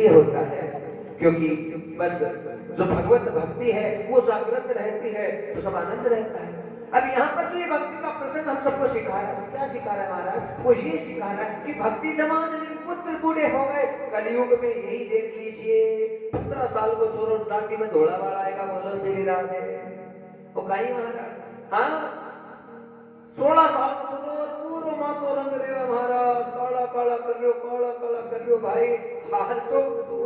इसलिए होता है क्योंकि बस जो भगवत भक्ति है वो जागृत रहती है तो सब आनंद रहता है। अब यहाँ पर जो ये भक्ति का प्रसंग हम सबको सिखा रहा है, क्या सिखा रहा है महाराज? वो ये सिखा रहा है कि भक्ति जमान जिन पुत्र बूढ़े हो गए, कलयुग में यही देख लीजिए 15 साल को चोरों डांडी में धोला वाला आएगा, बोलो श्री राधे। वो कहीं महाराज, हाँ 16 साल को चोरों पूरा मातो रंग रेवा महाराज, काला काला कर रहे हो भाई, हाल तो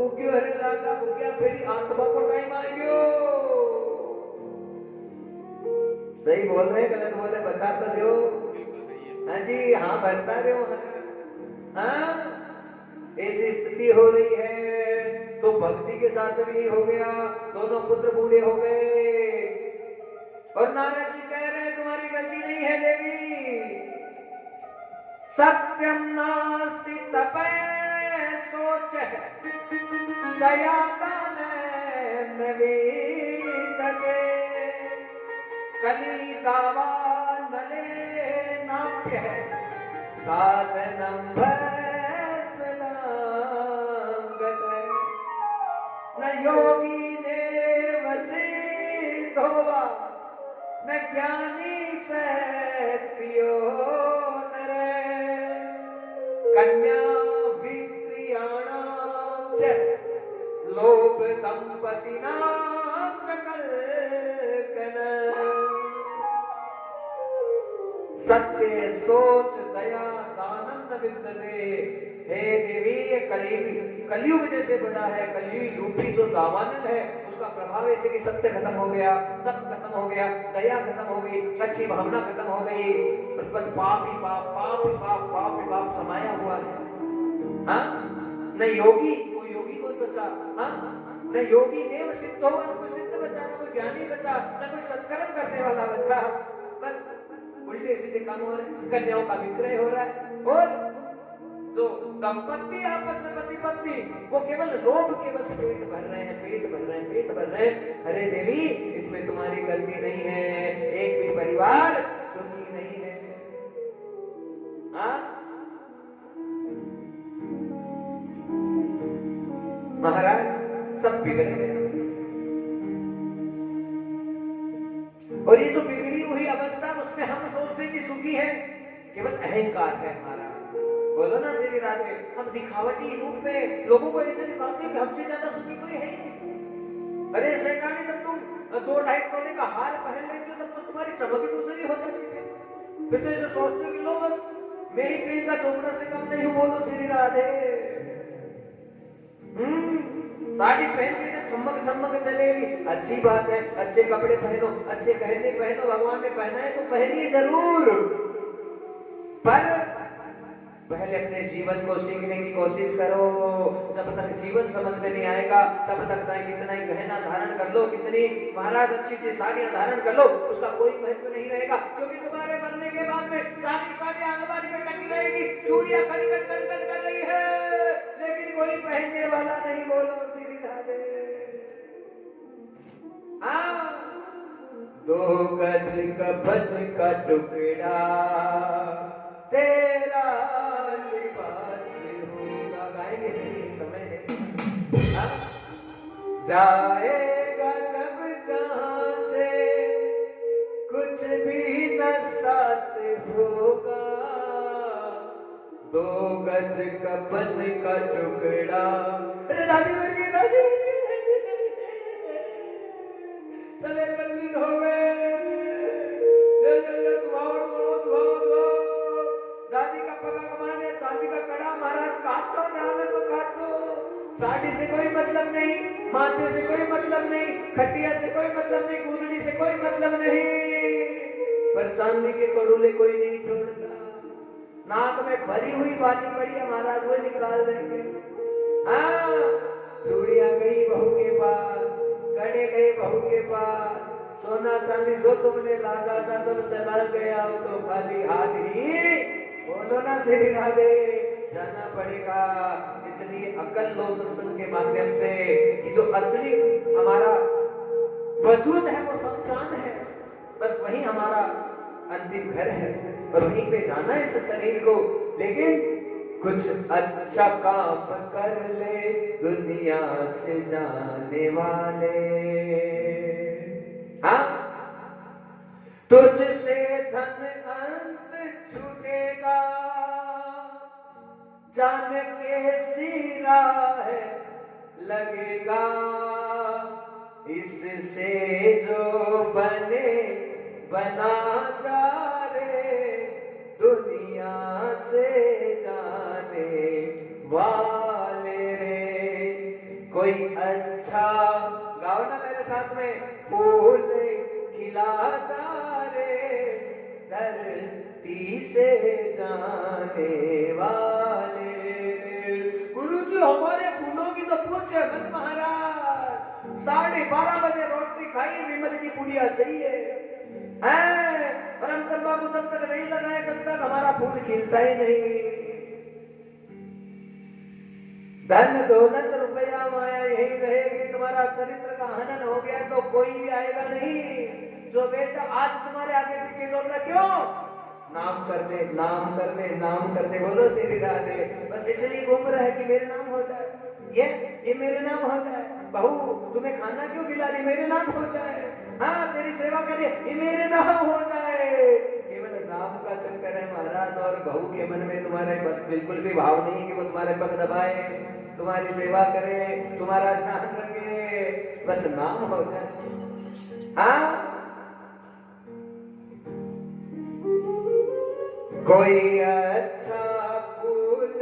उग्यो हरे राजा उग्या फेरी आत्मा को टाइम आ गयो। सही बोल रहे गलत बोल रहे बता तो दो। हाँ जी, हाँ बता रहे हो। हाँ ऐसी स्थिति हो रही है तो भक्ति के साथ भी हो गया, दोनों पुत्र बूढ़े हो गए और नारद जी कह रहे तुम्हारी गलती नहीं है देवी, सत्यम नास्ति तपे सोच दया कली दावा नले नाप्य साधनम न योगी ने वसिधोवा न ज्ञानी से प्रियो नरे कन्या विप्रियाणाम च लोभ दंपतिनाम च कल्कना सत्य सोच दया दानंद विद्यते। हे देवी ये कलयुग जैसे बड़ा है, कलयुग रूपी जो दावानल है उसका प्रभाव ऐसे कि सत्य खत्म हो गया, तप खत्म हो गया, दया खत्म हो गई, अच्छी भावना खत्म हो गई, बस पाप ही पाप समाया हुआ है। हाँ न योगी कोई योगी कोई बचा, हाँ न योगी देव सिद्ध होगा, न कोई सिद्ध बचा, न कोई ज्ञानी बचा, न कोई सत्कर्म करने वाला बचा, बस उल्टे सीधे काम हो रहे हैं, कन्याओं का विक्रय हो रहा है और जो दंपति आपस में पति पत्नी वो केवल लोभ के बस पेट भर रहे हैं। अरे देवी इसमें तुम्हारी गलती नहीं है, एक भी परिवार सुखी नहीं है। हाँ महाराज सब बिगड़ गए और ये जो बिगड़ी हुई अवस्था उसमें हम सोचते कि सुखी है, केवल अहंकार है हमारा। बोलो ना श्री राधे, हम दिखावटी रूप में लोगों को ऐसे दिखाते हैं कि हमसे ज्यादा सुखी कोई है ही नहीं। अरे शैतानी जब तुम 2-2.5 तोले का हार पहन लेते हो तब तो तुम्हारी चमक दूसरी हो जाती है, फिर तो ऐसे सोचते हो कि लो बस मैं ही प्रियंका चोपड़ा से कम नहीं हूँ। बोलो श्री राधे। साड़ी पहन के चमक चलेगी, अच्छी बात है, अच्छे कपड़े पहनो, अच्छे गहने पहनो, भगवान ने पहना है तो पहनिए जरूर, पर पहले अपने जीवन को सीखने की कोशिश करो। जब तक जीवन समझ में नहीं आएगा तब तक चाहे कितना ही गहना धारण कर लो, कितनी महाराज अच्छी साड़ियां धारण कर लो, उसका कोई महत्व नहीं रहेगा, क्योंकि तुम्हारे मरने के बाद में साड़ी अलमारी में टंगी रहेगी, चूड़ियां खनखन कर रही है, लेकिन कोई पहनने वाला नहीं। बोलो श्री राधे। दो गज कफन का टुकड़ा तेरा लिबास होगा, गाएंगे समय नहीं, जाएगा जब जहां से कुछ भी न साथ होगा, 2 गज कफन का टुकड़ा। अरे दादी मर गई, दादी चले बंदी हो गए, दादी का पगा कमाने, चांदी का कड़ा महाराज काटो, जाने तो काटो, साड़ी से कोई मतलब नहीं, माचे से कोई मतलब नहीं, खटिया से कोई मतलब नहीं, कूदनी से कोई मतलब नहीं, पर चांदी के कड़ूले कोई नहीं छोड़ता। नाक में भरी हुई बाली पड़ी है महाराज, वो निकाल देंगे। हाँ चूड़ियां गई बहू के पास, कड़े गए बहू के पास, सोना चांदी जो तुमने लादा था सब चला गया, तो खाली हाथ ही। बोलो ना श्री राधे, जाना पड़ेगा। इसलिए अकल लो सत्संग के माध्यम से कि जो असली हमारा वजूद है वो शमशान है, बस वही हमारा अंतिम घर है और वहीं पे जाना है इस शरीर को। लेकिन कुछ अच्छा काम कर ले दुनिया से जाने वाले। हाँ, तुझसे धन अंत छूटेगा, जान के सिरा है लगेगा, इससे जो बने बना जा रे दुनिया से जाने वाले रे। कोई अच्छा गाओ ना मेरे साथ में, फूल खिला जा रे धरती से जाने वाले रे। गुरुजी हमारे फूलों की तो पूछे मत महाराज, 12:30 बजे रोटी खाई, विमल की पुड़िया चाहिए है, और अंकल बाबू जब तक नहीं लगाए तब तक हमारा फूल खिलता ही नहीं। धन दौलत रुपया माया यही रहेगी, तुम्हारा चरित्र का हनन हो गया तो कोई भी आएगा नहीं। जो बेटा आज तुम्हारे आगे पीछे डोल रहा, क्यों? नाम कर दे, नाम कर दे, नाम कर दे, बोलो श्री राधे। बस इसलिए घूम रहा है कि मेरे नाम हो जाए, ये मेरे नाम हो जाए। बहू तुम्हें खाना क्यों खिला रही, मेरे नाम हो जाए। हाँ, तेरी सेवा करिए, ये मेरे नाम हो जाए। केवल नाम का चक्कर है महाराज, और बहू के मन में तुम्हारे बिल्कुल भी भाव नहीं है कि वो तुम्हारे पग दबाए, तुम्हारी सेवा करे, तुम्हारा ध्यान रखे, बस नाम हो जाए। हाँ, कोई अच्छा फूल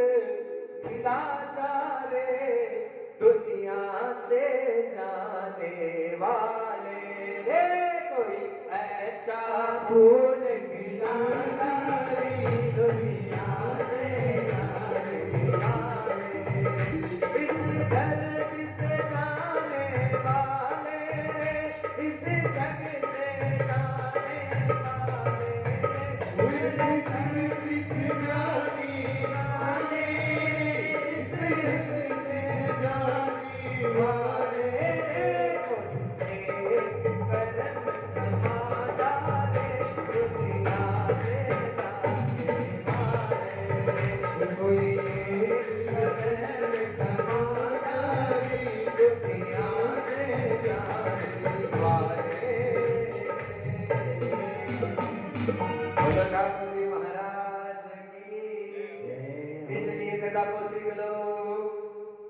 खिला जा रे दुनिया से जाने वाले रे। कोई अच्छा फूल खिला जा रे दुनिया से जाने वाले, इस धरती से जाने वाले, इस जग से जाने वाले,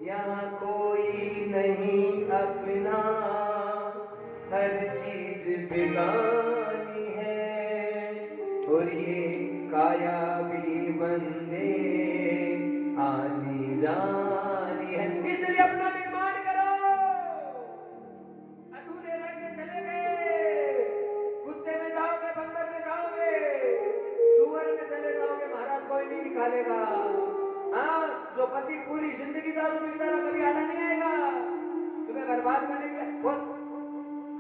यहाँ कोई नहीं अपना, हर चीज बेगानी है, और ये काया भी बंदे आनी जानी है। इसलिए अपना निर्माण करो। अधूरे रह के चले गए, कुत्ते में जाओगे, बंदर में जाओगे, सुअर में चले जाओगे, महाराज कोई नहीं निकालेगा। हाँ, जो पति पूरी जिंदगी दारू पीता रहा, कभी आड़ा नहीं आएगा तुम्हें बर्बाद करने के लिए। वो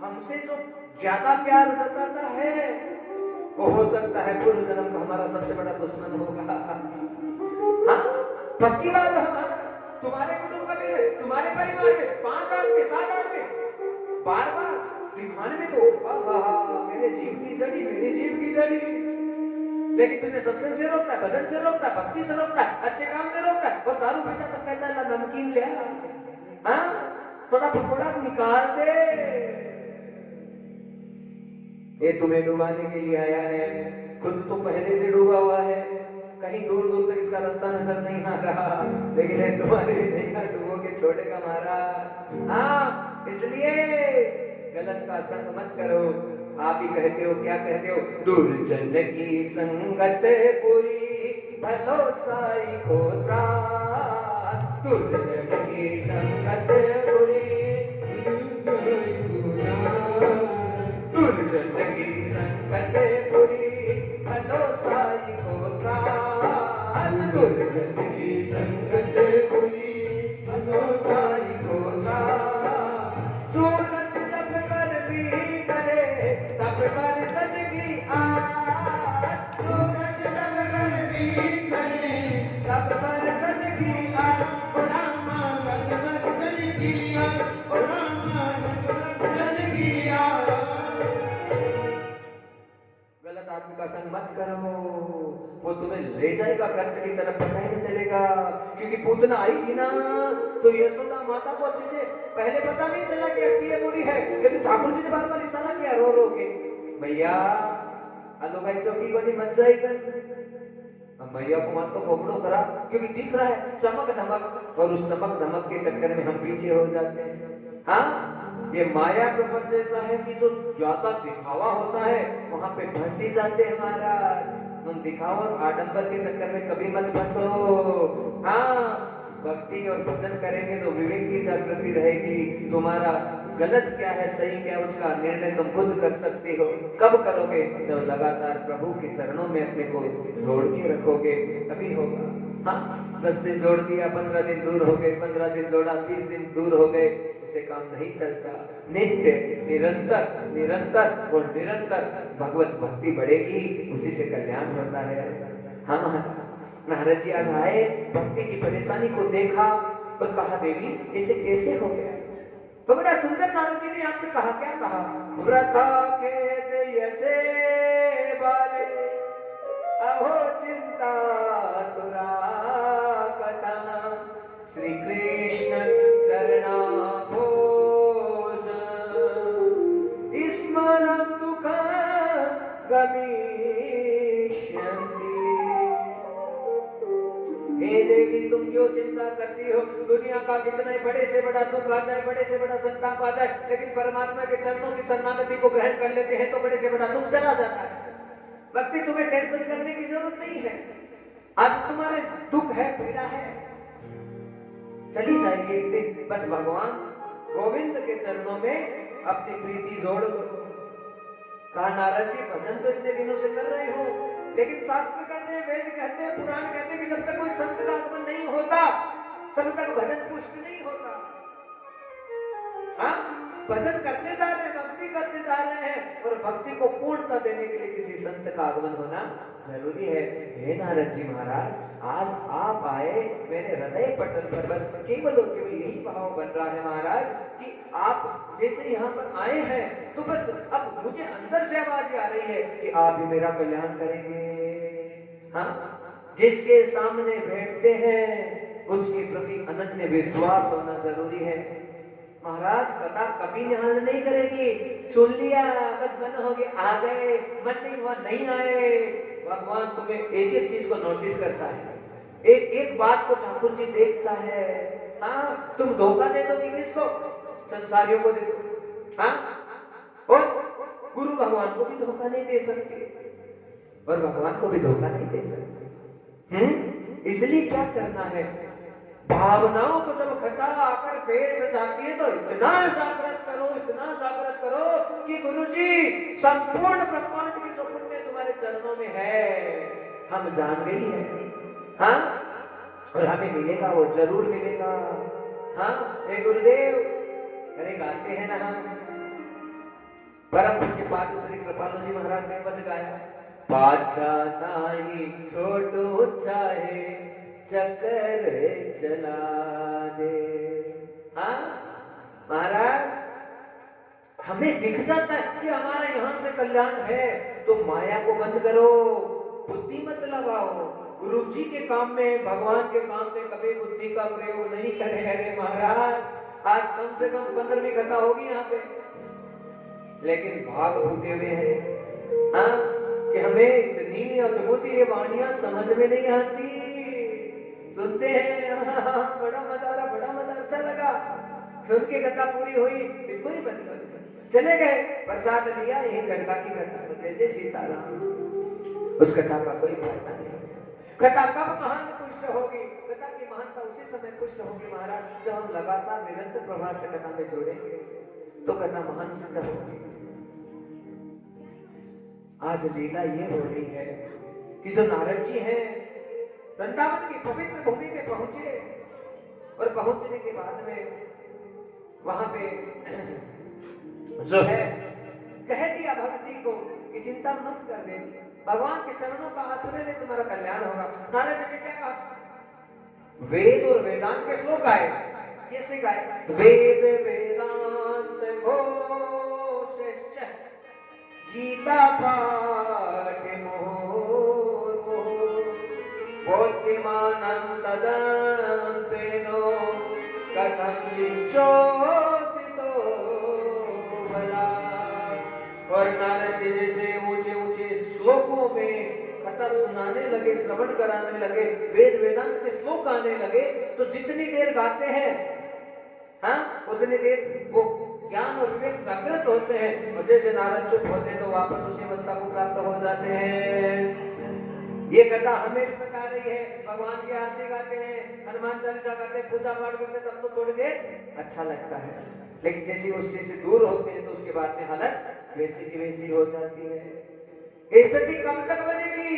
हमसे जो ज्यादा प्यार जताता है, वो हो सकता है पूर्व जन्म का हमारा सबसे बड़ा दुश्मन होगा। हाँ, पक्की बात है हमारा। तुम्हारे कुटुंब का भी, तुम्हारे परिवार में 5 आदमी 7 आदमी बार बार दिखाने में तो मेरे जीव की जड़ी, मेरी जीव की जड़ी, लेकिन तुझे सत्संग से रोकता है, भजन से रोकता है, भक्ति से रोकता है, अच्छे काम से रोकता है, और दारू पीता तब कहता है नमकीन ले आ, हाँ, थोड़ा पकौड़ा निकाल दे। ये तुम्हें डुबाने के लिए आया है, खुद तो पहले से डूबा हुआ है, कहीं दूर दूर तक इसका रास्ता नजर नहीं आ रहा, लेकिन है तुम्हारे नैया डूबो के छोड़ेगा महाराज। हाँ, इसलिए गलत का संग मत करो। आप ही कहते हो, क्या कहते हो, दुर्जन की संगत बुरी भलो साई को त्रास, दुर्जन की संगत बुरी, दुर्जन की संगत बुरी भलो साई को त्रास, दुर्जन की संगत बुरी भलो साई को त्रास। सूरत जब कर भी करे तब पर सन की आस, सूरज जब कर भी करे तब पर सन की आस, ओ रामा भगवत सन की आस, ओ रामा भगवत सन की आस। गलत आदमी का संग मत करो, वो तुम्हें ले जाएगा गर्त की तरफ, पता ही नहीं चलेगा। क्योंकि पूतना आई थी ना, तो यशोदा माता को अच्छे से पहले पता नहीं चला कि अच्छी है बुरी है, लेकिन ठाकुर जी ने बार बार इशारा किया रो रो के, भैया आलो भाई चौकी को नहीं मत जाएगा। अब भैया को मत तो घोपड़ो करा, क्योंकि दिख रहा है चमक धमक, और उस चमक धमक के चक्कर में हम पीछे हो जाते हैं। हाँ, ये माया प्रपंच ऐसा है कि जो ज्यादा दिखावा होता है वहां पे फंस ही जाते हैं महाराज। उन दिखावा और आडंबर के चक्कर में कभी मत फंसो। हाँ, भक्ति और भजन करेंगे तो विवेक की जागृति रहेगी। तुम्हारा गलत क्या है सही क्या है उसका निर्णय तुम खुद कर सकते हो। कब करोगे? जब लगातार प्रभु के चरणों में अपने को जोड़ के रखोगे तभी होगा। हाँ, 10 दिन जोड़ दिया, 15 दिन दूर हो गए, 15 दिन जोड़ा, 20 दिन दूर हो गए, इससे काम नहीं चलता। नित्य निरंतर निरंतर और निरंतर भगवत भक्ति बढ़ेगी, उसी से कल्याण होता है। हाँ, नारद जी आज आए, भक्ति की परेशानी को देखा और कहा देवी इसे कैसे हो गया? तो बड़ा सुंदर नारद जी ने आपने कहा, क्या कहा? व्रता के ऐसे बाले अहो चिंता तुरा कथा श्री कृष्ण चरणा भोज स्मरण दुख गमीष्यन्ति। हे देवी तुम क्यों चिंता करती हो? दुनिया का कितना ही बड़े से बड़ा दुख आ जाए, बड़े से बड़ा संताप आ जाए, लेकिन परमात्मा के चरणों की शरणागति को ग्रहण कर लेते हैं तो बड़े से बड़ा दुख चला जाता है। भक्ति तुम्हें टेंशन करने की जरूरत नहीं है। आज तुम्हारे दुख है, पीड़ा है, चली जाएगी एक दिन। बस भगवान गोविंद के चरणों में अपनी प्रीति जोड़ दो। कहा नारद जी भजन तो इतने दिनों से कर रहे हो, लेकिन शास्त्र कहते हैं, वेद कहते हैं, पुराण कहते हैं कि जब तक कोई संत का आगमन नहीं होता तब तक भजन पुष्ट नहीं होता। हाँ, भजन करते जा रहे हैं, भक्ति करते जा रहे हैं, और भक्ति को पूर्णता देने के लिए किसी संत का आगमन होना जरूरी है। हे नारद जी महाराज, आज आप आए मेरे हृदय पटल पर, बस केवल और केवल यही भाव बन रहा है महाराज कि आप जैसे यहाँ पर आए हैं तो बस अब मुझे अंदर से आवाज आ रही है कि आप ही मेरा कल्याण करेंगे। हाँ, जिसके सामने बैठते हैं उसके प्रति अनन्य विश्वास होना जरूरी है। महाराज कथा कभी निहाल नहीं करेगी, सुन लिया बस मन हो गया आ गए, मन नहीं हुआ नहीं आए। भगवान तुम्हें एक एक चीज को नोटिस करता है, एक एक बात को ठाकुर जी देखता है। हाँ, तुम धोखा दे दोगे किसको? संसारियों को दे दो। हाँ, और गुरु भगवान को भी धोखा नहीं दे सकते और भगवान को भी धोखा नहीं दे सकते। इसलिए क्या करना है? भावनाओं को जब खता आकर बैठ जाती है तो इतना जागृत करो, इतना जागृत करो कि गुरुजी संपूर्ण ब्रह्मांड की जो पुण्य तुम्हारे चरणों में है हम जान गई है। हाँ, और हमें मिलेगा, वो जरूर मिलेगा। हाँ, हे गुरुदेव, अरे गाते हैं ना हम, परम पूज्य पाद श्री कृपालु जी महाराज ने पद गाया, पाछा नाही छोटो चाहे चक्कर चला दे। हाँ महाराज, हमें दिख जाता है कि हमारा यहाँ से कल्याण है, तो माया को बंद करो, बुद्धि मत लगाओ। गुरु जी के काम में, भगवान के काम में कभी बुद्धि का प्रयोग नहीं करें। अरे महाराज, आज कम से कम 15वीं कथा होगी यहाँ पे, लेकिन भाग फूटे हुए हैं। हाँ, कि हमें इतनी अद्भुत ये वाणियां समझ में नहीं आती, सुनते हैं बड़ा मजा आ रहा, बड़ा मजा, अच्छा लगा, सुन के कथा पूरी हुई, फिर कोई मतलब चले गए, प्रसाद लिया, यही गंगा की कथा, जय सीताराम। उस कथा का कोई फायदा नहीं। कथा कब महान पुष्ट होगी? कथा की महानता उसी समय पुष्ट होगी महाराज जब हम लगातार निरंतर प्रभाव से कथा में जोड़ेंगे तो कथा महान सिद्ध होगी। आज लीला ये हो रही है कि जो नारद जी हैं वृंदावन की पवित्र भूमि में पहुंचे, और पहुंचने के बाद में वहां पे जो है कह दिया भक्ति को कि चिंता मत कर दे, भगवान के चरणों का आश्रय ले, तुम्हारा कल्याण होगा। नारद जी ने क्या कहा? वेद और वेदांत के श्लोक गाए। कैसे गाए? वेद वेदांत घोषश्च गीता पाठ मोह परिमाणं तदन्तेनो कथं चिच्चोदितो भला। और नारद जी जैसे ऊंचे ऊंचे श्लोकों में कथा सुनाने लगे, श्रवण कराने लगे, वेद वेदांत के श्लोक गाने लगे, तो जितनी देर गाते हैं हाँ उतनी देर वो ज्ञान और विवेक जागृत होते हैं, और जैसे नारद चुप होते हैं तो वापस उसी अवस्था को प्राप्त हो जाते हैं। ये कथा हमें भी बता रही है। भगवान की आरती गाते हैं, हनुमान चालीसा गाते हैं, पूजा पाठ करते हैं, तब तो थोड़ी देर अच्छा लगता है, लेकिन जैसे उस चीज से दूर होते हैं तो उसके बाद में हालत वैसी की वैसी हो जाती है। स्थिति कब तक बनेगी?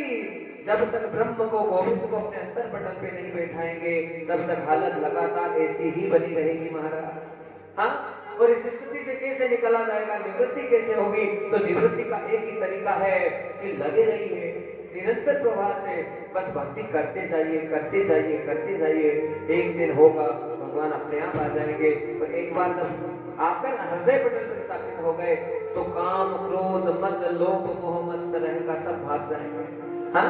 जब तक ब्रह्म को, गोविंद को अपने अंतर पटल पे नहीं बैठाएंगे, तब तक हालत लगातार ऐसी ही बनी रहेगी महाराज। हाँ, और इस स्थिति से कैसे निकला जाएगा, निवृत्ति कैसे होगी? तो निवृत्ति का एक ही तरीका है कि लगे रहिए निरंतर प्रवाह से, बस भक्ति करते जाइए, करते जाइए, करते जाइए। एक दिन होगा, भगवान अपने आप आ जाएंगे। और एक बार जब आकर हृदय पटल पर स्थापित हो गए तो काम, क्रोध, मद, लोभ, मोह, मत्सर अहंकार सब भाग जाएंगे। हाँ,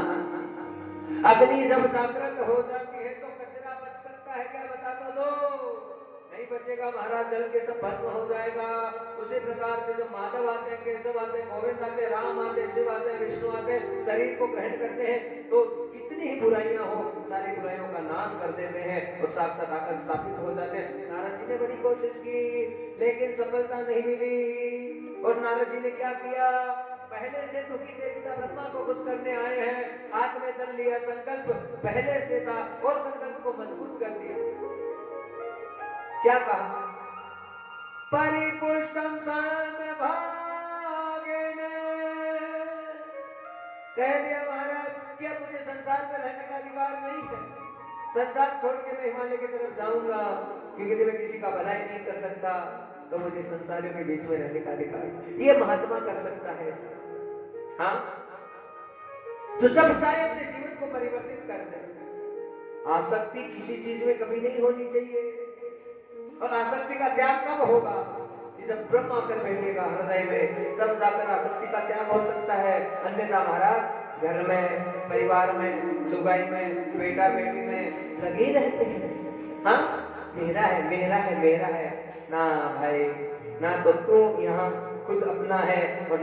अग्नि जब जागृत हो जाती है तो कचरा बच सकता है क्या? बता तो दो, नहीं बचेगा महाराज। जल के सब भस्म हो जाएगा। उसी प्रकार से जो माधव आते हैं, केशव आते हैं, गोविंद आते हैं, राम आते हैं, शिव आते हैं, विष्णु आते हैं, शरीर को ग्रहण करते हैं तो कितनी ही बुराइयां हो, सारी बुराइयों का नाश कर देते हैं और साक्षात आकर स्थापित हो जाते हैं। नारद जी ने बड़ी कोशिश की लेकिन सफलता नहीं मिली। और नारद जी ने क्या किया? पहले से दुखी देवता ब्रह्मा को खुश करने आए हैं, हाथ में चल लिया संकल्प, पहले से था और संकल्प को मजबूत कर दिया। क्या कहा? परिपुष्टम समभागेन, कह दिया महाराज कि अब मुझे संसार में रहने का अधिकार नहीं है, संसार छोड़ के मैं हिमालय की तरफ जाऊंगा, क्योंकि मैं किसी का भलाई नहीं कर सकता, तो मुझे संसारियों के बीच में रहने का अधिकार ये महात्मा कर सकता है। हाँ, तो जब चाहे अपने जीवन को परिवर्तित कर दे। आसक्ति किसी चीज में कभी नहीं होनी चाहिए। और आसक्ति का त्याग कब होगा? जब ब्रह्म आकर बैठेगा हृदय में, तब जाकर आसक्ति का त्याग हो सकता है। अन्यथा महाराज घर में, परिवार में, लुगाई में, बेटा बेटी में लगे रहते हैं। हाँ, मेरा है, मेरा है, मेरा है। ना भाई ना, तो तू यहाँ खुद अपना है, और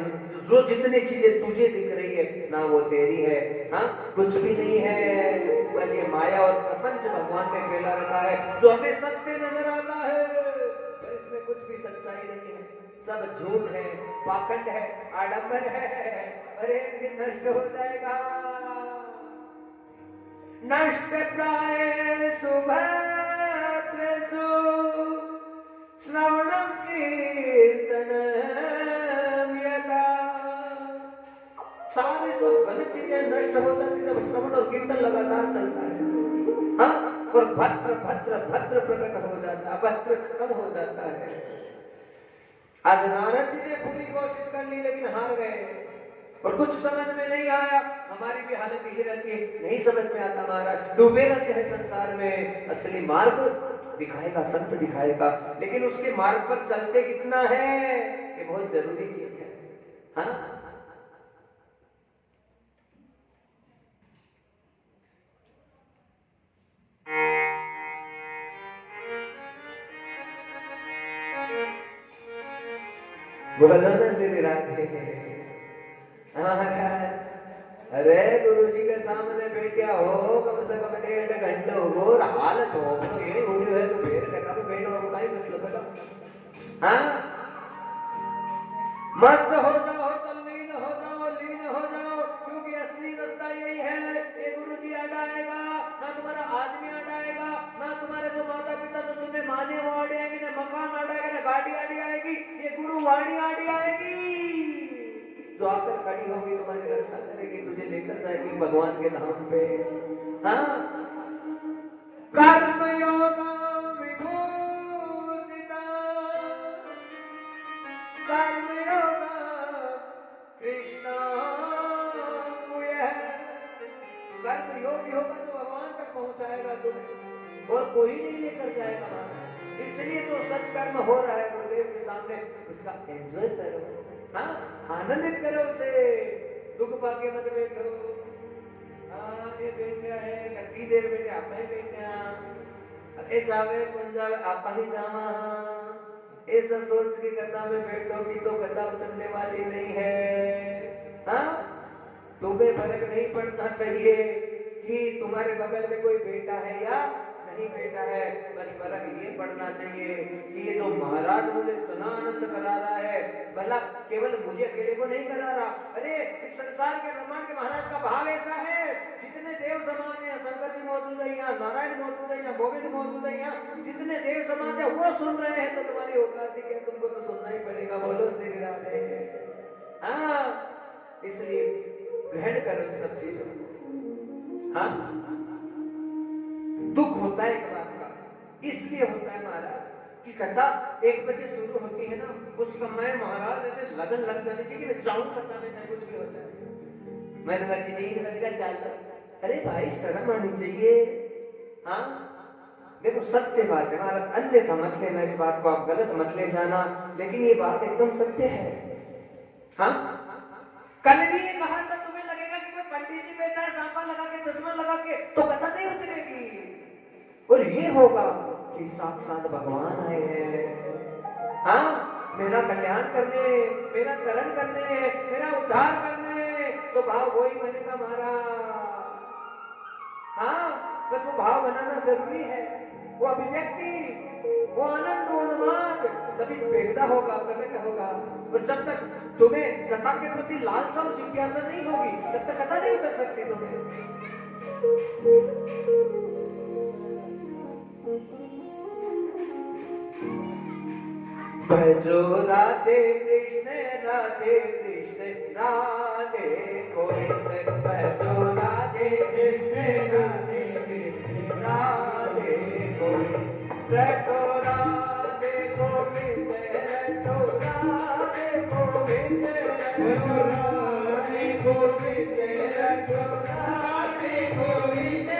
जो जितनी चीजें तुझे दिख रही है ना वो तेरी है। हाँ, कुछ भी नहीं है, बस ये माया और प्रपंच भगवान में फैला रखा है, जो हमें सत्य नजर आता है, पर इसमें कुछ भी सच्चाई नहीं है, सब झूठ है, पाखंड है, आडंबर है, और एक दिन नष्ट हो जाएगा। नष्ट प्राय सुभद्रेषु श्रवणं कीर्तनं यदा। सारी जो गलत चीजें नष्ट हो जाती है जब श्रवण और कीर्तन लगातार चलता है। हाँ, और भद्र भद्र भद्र प्रकट हो जाता है, अभद्र खत्म हो जाता है। आज नारद जी ने पूरी कोशिश कर ली लेकिन हार गए, और कुछ समझ में नहीं आया। हमारी भी हालत यही रहती है, नहीं समझ में आता महाराज, डूबे रहते हैं संसार में। असली मार्ग दिखाएगा, संत दिखाएगा, लेकिन उसके मार्ग पर चलते कितना है ये बहुत जरूरी चीज है। हाँ, बोलो ना श्री राधे। अरे गुरु जी के सामने बैठा हो कम से कम 1.5 घंटे हो, हालत हो ये हो है तो फिर कथा में बैठो का ही मतलब है। हाँ, मस्त हो जाओ, तल्लीन हो जाओ, लीन हो जाओ, क्योंकि असली रास्ता यही है। ये गुरु जी आएगा ना, तुम्हारा आदमी आएगा ना, तुम्हारे जो माता पिता जो तुम्हें माने वो आएगी ना, मकान आएगा ना, गाड़ी आएगी, ये गुरु वाणी आएगी जो आकर खड़ी होगी, तुम्हारी रक्षा करेगी, तुझे लेकर जाएगी भगवान के धाम पे। हाँ, कर्म योगा विभूषिता, कर्म योगा कृष्ण, कर्म योगी होगा जो भगवान तक पहुंचाएगा तुम्हें, और कोई नहीं लेकर जाएगा। इसलिए तो सच कर्म हो रहा है गुरुदेव के सामने, उसका एंजॉय करो। हाँ, आनंदित करो उसे, दुख पाके मत बैठो। हाँ ये बैठा है कितनी देर बैठे आप ही बैठे अरे जावे कौन जावे आप ही जावा ऐसा सोच के कथा में बैठोगी तो कथा उतरने वाली नहीं है। हाँ तुम्हें फर्क नहीं पड़ना चाहिए कि तुम्हारे बगल में कोई बेटा है या नहीं बेटा है, बस फर्क ये पड़ना चाहिए कि ये जो महाराज मुझे इतना आनंद करा रहा है भला केवल मुझे अकेले को नहीं करा रहा। अरे इस संसार के ब्रह्मांड के महाराज का भाव ऐसा है जितने देव समाज है, शंकर जी मौजूद है यहाँ, नारायण मौजूद है यहाँ, गोविंद मौजूद है यहाँ, जितने देव समाज है वो सुन रहे हैं तो तुम्हारी औकात है तुमको तो सुनना ही पड़ेगा। बोलो श्री राधे। हाँ इसलिए ग्रहण करो इन सब चीजों को। हाँ दुख होता है एक बात का, इसलिए होता है महाराज की कथा 1 बजे शुरू होती है ना, उस समय महाराज ऐसे लगन लग जानी चाहिए कि मैं जाऊं कथा में चाहे कुछ भी हो जाए। मैं तो मर्जी 3 बजे का चल, अरे भाई शर्म आनी चाहिए। हाँ देखो सत्य बात है महाराज, अन्यथा मत लेना इस बात को, आप गलत मत ले जाना, लेकिन ये बात एकदम सत्य है। हाँ कल भी ये कहा था तुम्हें लगेगा कि कोई पंडित जी बैठा है सांपा लगा के चश्मा लगा के तो कथा नहीं उतरेगी, और ये होगा कि साक्षात भगवान आए हैं। हाँ मेरा कल्याण करने, मेरा करण करने, मेरा उद्धार करने, तो भाव वही बनेगा महाराज। हाँ बस वो भाव बनाना जरूरी है, वो अभिव्यक्ति, वो आनंद, वो उन्माद तभी पैदा होगा, प्रकट होगा। और जब तक तुम्हें कथा के प्रति लालसा और जिज्ञासा नहीं होगी तब तक कथा नहीं उतर सकती तुम्हें। भजो राधे कृष्ण राधे कृष्ण राधे गोविंद, भजो राधे कृष्ण राधे कृष्ण राधे गोविंद, रटो राधे गोविंद, रटो राधे गोविंद, रटो राधे गोविंद, रटो राधे गोविंद,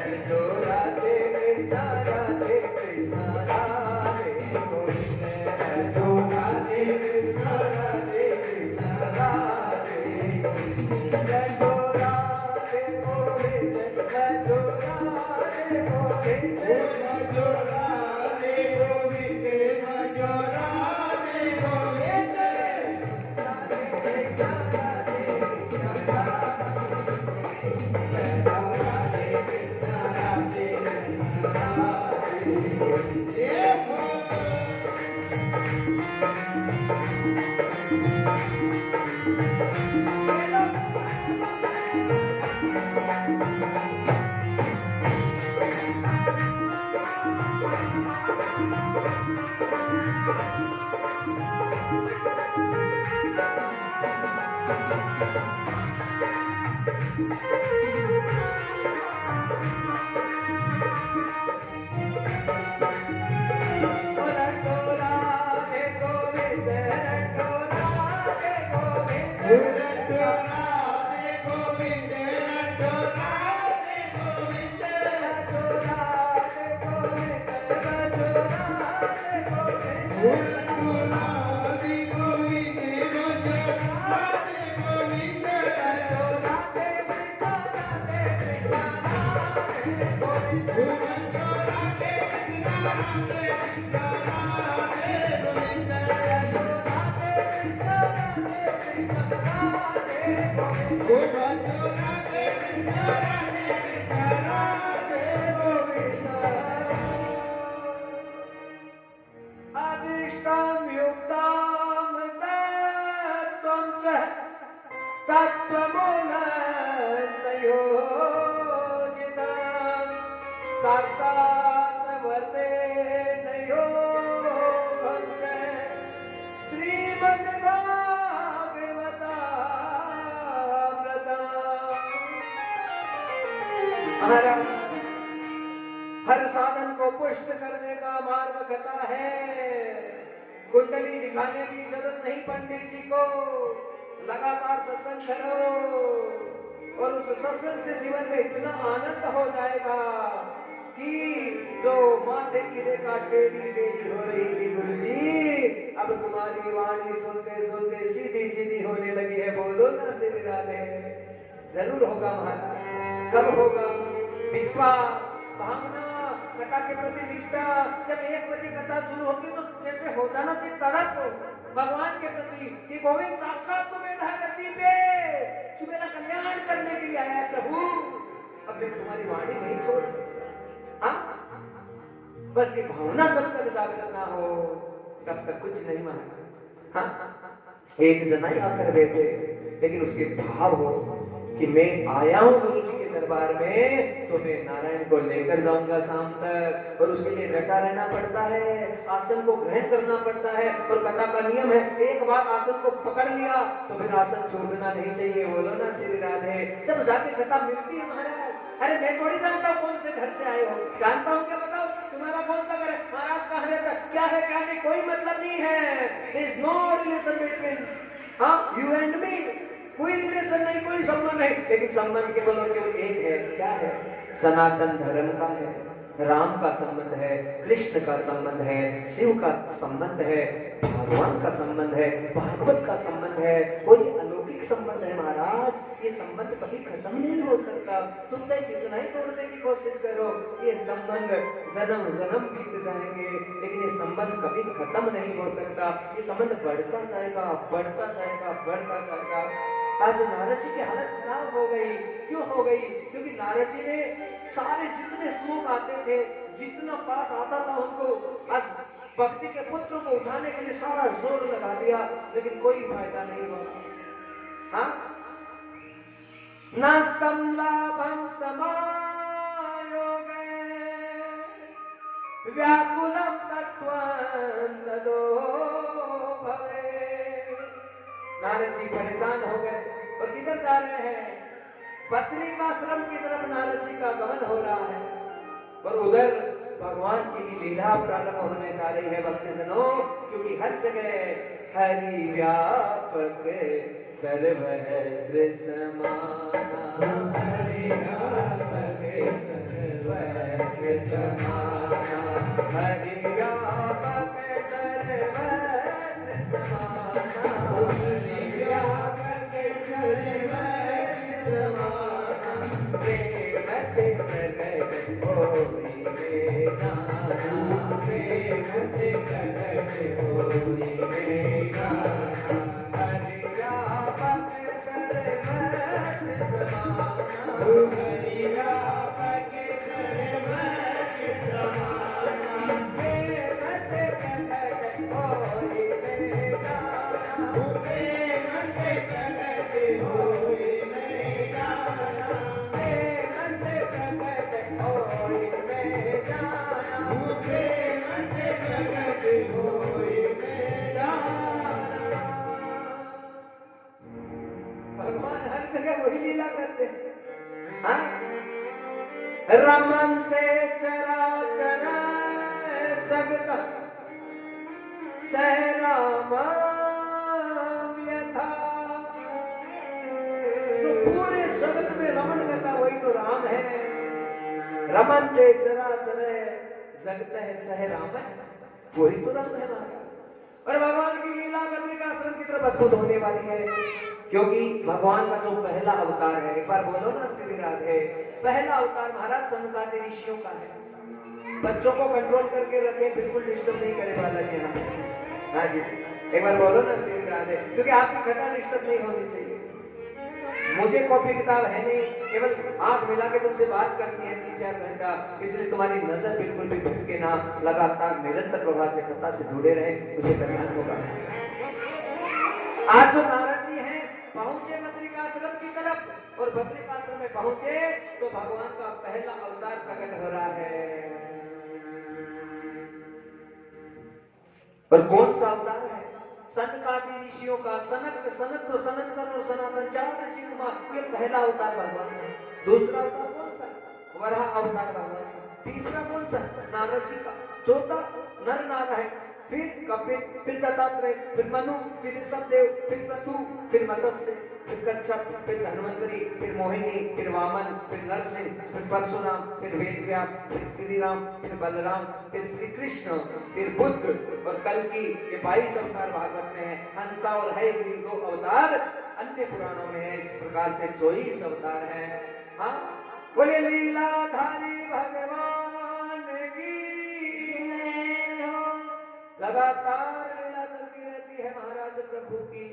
रटो राधे कृष्ण राधे कृष्ण राधे गोविंद, रटो राधे कृष्ण राधे कृष्ण राधे गोविंद, रटो राधे गोविंद, रटो राधे गोविंद, रटो राधे गोविंद, रटो राधे गोविंद, राधे कृष्ण राधे कृष्ण राधे कृष्ण राधे कृष्ण राधे गोविंद। हर साधन को पुष्ट करने का मार्ग कथा है। कुंडली दिखाने की जरूरत नहीं पंडित जी को, लगातार सत्संग करो और उस सत्संग से जीवन में इतना आनंद हो जाएगा कि जो माथे की रेखा टेढ़ी टेढ़ी हो रही थी गुरु जी, अब तुम्हारी वाणी सुनते सुनते सीधी सीधी होने लगी है। बोलो ना श्री राधे। जरूर होगा महाराज। कब होगा? विश्वास, भावना, कथा के प्रति निष्ठा। जब 1 बजे कथा शुरू होती तो जैसे हो जाना चाहिए तड़प भगवान के प्रति कि गोविंद साक्षात तो बैठा है गद्दी पे, तू मेरा कल्याण करने के लिए आया है प्रभु, अब मैं तुम्हारी वाणी नहीं छोड़ सकता। हाँ, बस ये भावना जब तक जागृत ना हो तब तक कुछ नहीं माना। हाँ, एक जना ही आकर बैठे, लेकिन उसके भाव हो कि मैं आया हूं गुरु जी के दरबार में तो मैं नारायण को लेकर जाऊंगा शाम तक, और उसके लिए डटा रहना पड़ता है, आसन को ग्रहण करना पड़ता है। और कथा का नियम है, एक बार आसन को पकड़ लिया तो फिर आसन छोड़ना नहीं चाहिए। बोलो ना श्री राधे। जब जाके कथा मिलती है महाराज, अरे मैं थोड़ी जानता हूँ कौन से घर से आए हो, जानता हूँ क्या बताओ तुम्हारा कौन सा घर है, महाराज कहाँ रहता है, क्या है क्या नहीं, कोई मतलब नहीं है। There is no relation between you and me, कोई रिलेशन नहीं, कोई संबंध नहीं, लेकिन संबंध केवल और केवल एक है। क्या है? सनातन धर्म का है, राम का संबंध है, कृष्ण का संबंध है, शिव का संबंध है, भगवान का संबंध है, भागवत का संबंध है, कोई अलौकिक संबंध है महाराज। ये संबंध कभी खत्म नहीं हो सकता। तुम चाहे कितना ही तोड़ने की कोशिश करो, ये संबंध जन्म जन्म बीत जाएंगे, लेकिन ये संबंध कभी खत्म नहीं हो सकता। ये संबंध बढ़ता जाएगा, बढ़ता जाएगा, बढ़ता जाएगा। आज नारद जी की हालत खराब हो गई। क्यों हो गई? क्योंकि नारद जी ने सारे जितने श्लोक आते थे, जितना पाठ आता था उनको, आज भक्ति के पुत्र को उठाने के लिए सारा जोर लगा दिया, लेकिन कोई फायदा नहीं हुआ। हाँ, नास्तम लाभम समायोगे व्याकुलम तत्वं तदो भवे। नारद जी परेशान हो गए और किधर जा रहे हैं? बद्रिकाश्रम की तरफ नारद जी का गमन हो रहा है, और उधर भगवान की लीला प्रारंभ होने जा रही है। भक्त जनो, क्योंकि हर जगह हरि व्यापक सर्वत्र समाना, हरि व्यापक सर्वत्र समाना, हरि व्यापक सर्वत्र समाना, हरि व्यापक सर्वत्र समाना, प्रेम से प्रगट होई रे नाना, प्रेम से प्रगट होई रे नाना, हरि व्यापक सर्वत्र समाना, हरि व्यापक सर्वत्र समाना, प्रेम से प्रगट होई रे नाना, प्रेम से प्रगट होई रे नाना, प्रेम से प्रगट होई रे नाना, प्रेम से प्रगट होई रे नाना। भगवान हर जगह वही लीला करते हैं। हाँ? रमन्ते चराचर जगतः सह रामं यथा। जो पूरे जगत में रमण करता वही तो राम है। रमन्ते चराचर जगतः सह रामं, वही तो राम है हमारा। और भगवान की लीला बद्रिकाश्रम की तरफ अद्भुत होने वाली है, क्योंकि भगवान का जो पहला अवतार है, एक बार बोलो ना श्री राधे। पहला अवतार महाराज सनकादि ऋषियों का है। बच्चों को कंट्रोल करके रखे, बिल्कुल डिस्टर्ब नहीं करे वाला के यहाँ। हाँ जी, एक बार बोलो ना श्री राधे, क्योंकि आपकी कथा डिस्टर्ब नहीं होनी चाहिए। मुझे कॉपी किताब है नहीं, केवल आंख मिला के तुमसे बात करनी है 3-4 घंटा, इसलिए तुम्हारी नजर बिल्कुल भी भटके ना, लगातार निरंतर प्रभाव से कथा से जुड़े रहे, उसे कल्याण होगा। आज जो नारद जी हैं पहुंचे बद्रिकाश्रम की तरफ, और बद्रिकाश्रम में पहुंचे तो भगवान का पहला अवतार प्रकट हो रहा है। और कौन सा अवतार है? सनकादि ऋषियों का, सनक, सनत, सनंदन और सनातन, 4 ऋषि कुमार, ये पहला अवतार भगवान का। दूसरा अवतार कौन सा? वराह अवतार भगवान का। तीसरा कौन सा? नारद जी का। चौथा नर नारायण, फिर कपिल, फिर दत्तात्रेय, फिर मनु, फिर ऋषभदेव, फिर पृथु, फिर मत्स्य, फिर कच्छप, फिर धन्वंतरी, फिर मोहिनी, फिर वामन, फिर नरसिंह, फिर परशुराम, फिर वेदव्यास, फिर श्री राम, फिर बलराम, फिर श्री कृष्ण, फिर बुद्ध और कल्कि। ये 22 अवतार भागवत में है। हंसा और हयग्रीव 2 अवतार अन्य पुराणों में है। इस प्रकार से 24 अवतार है। हाँ, बोले लीलाधारी भगवान की लगातार लीला चलती रहती है महाराज प्रभु की।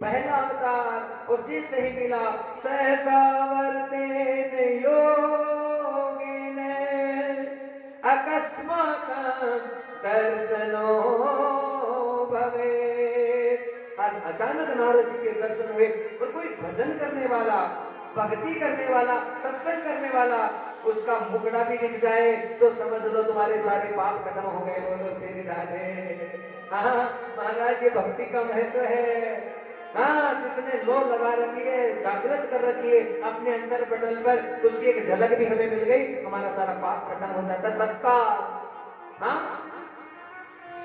पहला अवतार और जैसे ही मिला सहसा वर्तेन योगिन अकस्मात दर्शनो भवेत्। आज अचानक नारद जी के दर्शन हुए और कोई भजन करने वाला, भक्ति करने वाला, सत्संग करने वाला, उसका मुखड़ा भी दिख जाए तो समझ लो तुम्हारे सारे पाप खत्म हो गए। बोलो श्री राधे। हाँ महाराज, ये भक्ति का महत्व है। हाँ, जिसने लो लगा रखी है, जागृत कर रखी है अपने अंदर पटल पर, उसकी एक झलक भी हमें मिल गई, हमारा सारा पाप खत्म हो जाता तत्काल। हाँ,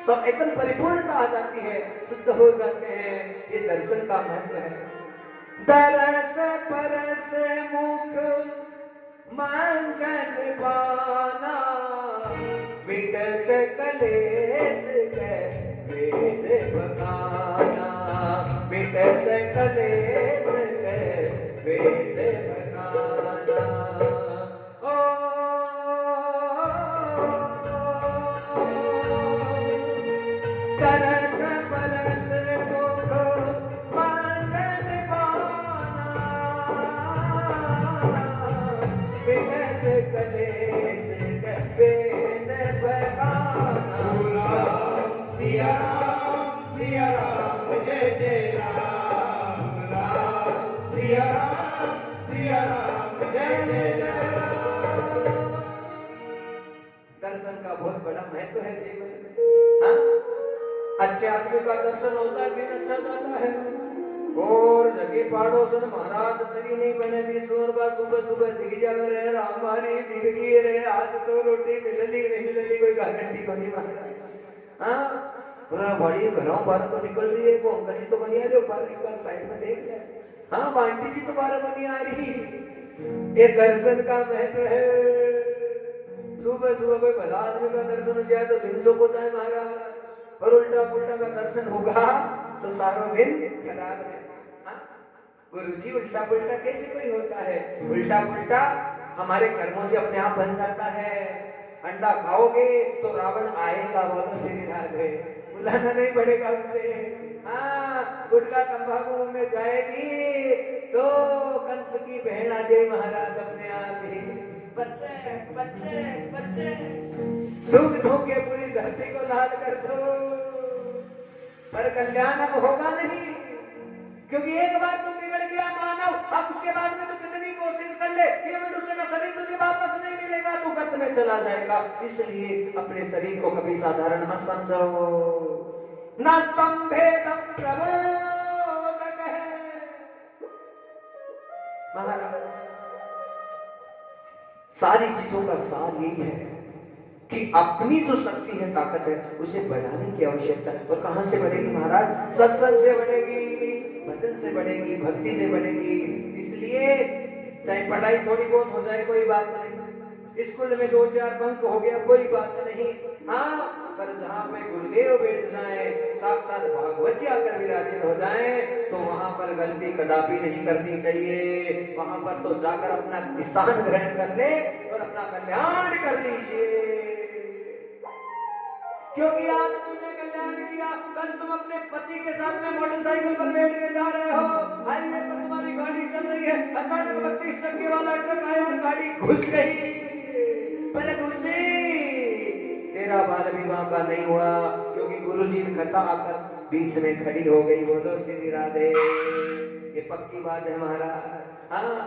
सब एकदम परिपूर्णता आ जाती है, शुद्ध हो जाते हैं। ये दर्शन का महत्व है। दरस परस मुख मंजन पाना, मिटत कलेस के वेद बखाना, मिटत कलेस के वेद बखाना। ओ दरस परस मुख मंजन पाना, मिटत कलेस के वेद बखाना। सिया राम जय जय राम, राम सिया राम जय जय राम। दर्शन का बहुत बड़ा महत्व है जीवन में। हाँ, अच्छे आदमी का दर्शन होता है, दिन अच्छा जाता है। और जगी पाड़ो सन महाराज तरी नहीं बने भी सोरबा सुबह सुबह दिख जावे रे रामारी दिख गई रे, आज तो रोटी मिलली नहीं मिलली कोई गारंटी को नहीं महाराज। हाँ, बड़ी घरों बाहर तो निकल रही है, वो अंकल जी तो बनी आ रही, बाहर एक बार साइड में देख ले। हाँ, आंटी जी तो बाहर बनी आ रही। ये दर्शन का महत्व है। सुबह सुबह कोई भला आदमी का दर्शन हो जाए तो दिन को जाए महाराज, और उल्टा पुल्टा का दर्शन होगा तो सारा दिन खराब है। गुरुजी, उल्टा पुल्टा कैसे कोई होता है? उल्टा पुल्टा हमारे कर्मों से अपने आप बन जाता है। अंडा खाओगे तो रावण आएगा, बोलो श्री राधे, बुलाना नहीं पड़ेगा उसे। हाँ, गुटखा तंबाकू में जाएगी तो कंस की बहन आ जाए महाराज अपने आप ही। बच्चे बच्चे बच्चे सूख धूख के पूरी धरती को लाल कर दो, पर कल्याण अब होगा नहीं, क्योंकि एक बार तुम बिगड़ गया मानव, अब उसके बाद में तो कितनी कोशिश कर ले, ये मनुष्य का शरीर तुझे वापस नहीं मिलेगा, तू गत में चला जाएगा। इसलिए अपने शरीर को कभी साधारण मत समझो। न स्तंभेदं प्रबोधक है महाराज। सारी चीजों का सार यही है कि अपनी जो शक्ति है, ताकत है, उसे बढ़ाने की आवश्यकता है। और कहां से बढ़ेगी महाराज? सत्संग से बढ़ेगी, भजन से बढ़ेगी, भक्ति से बढ़ेगी। इसलिए चाहे पढ़ाई थोड़ी बहुत हो जाए कोई बात नहीं, स्कूल में 2-4 बंक हो गया कोई बात नहीं। हाँ, पर जहाँ पे गुरुदेव बैठ जाए, साक्षात भागवत जी आकर विराजित हो जाए, तो वहां पर गलती कदापि नहीं करनी चाहिए। वहां पर तो जाकर अपना स्थान ग्रहण कर ले और अपना कल्याण कर लीजिए, क्योंकि आज तुमने कल्याण किया, कल तुम अपने पति के साथ में मोटरसाइकिल पर बैठ के जा रहे हो, हाईवे पर तुम्हारी गाड़ी चल रही है, अचानक 32 चक्के वाला ट्रक आया और गाड़ी घुस गई। पर घुसी, तेरा बाल विवाह का नहीं हुआ, क्योंकि गुरुजी ने कथा आकर बीच में खड़ी हो गई। बोलो श्री राधे। ये पक्की बात है महाराज। हाँ,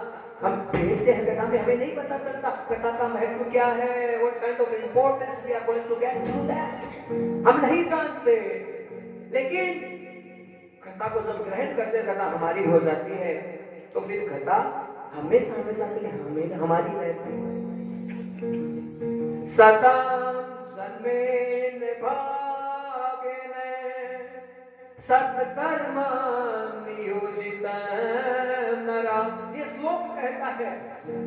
हम देखते हैं कथा में, हमें नहीं पता चलता कथा का महत्व क्या है, what kind of importance we are going to get through that, हम नहीं जानते। लेकिन कथा को जब ग्रहण करते, कथा हमारी हो जाती है, तो फिर कथा हमेशा हमेशा के लिए हमारी रहती है। सदा जन्मेन भाव सत्कर्म नियोजित नरा। ये श्लोक कहता है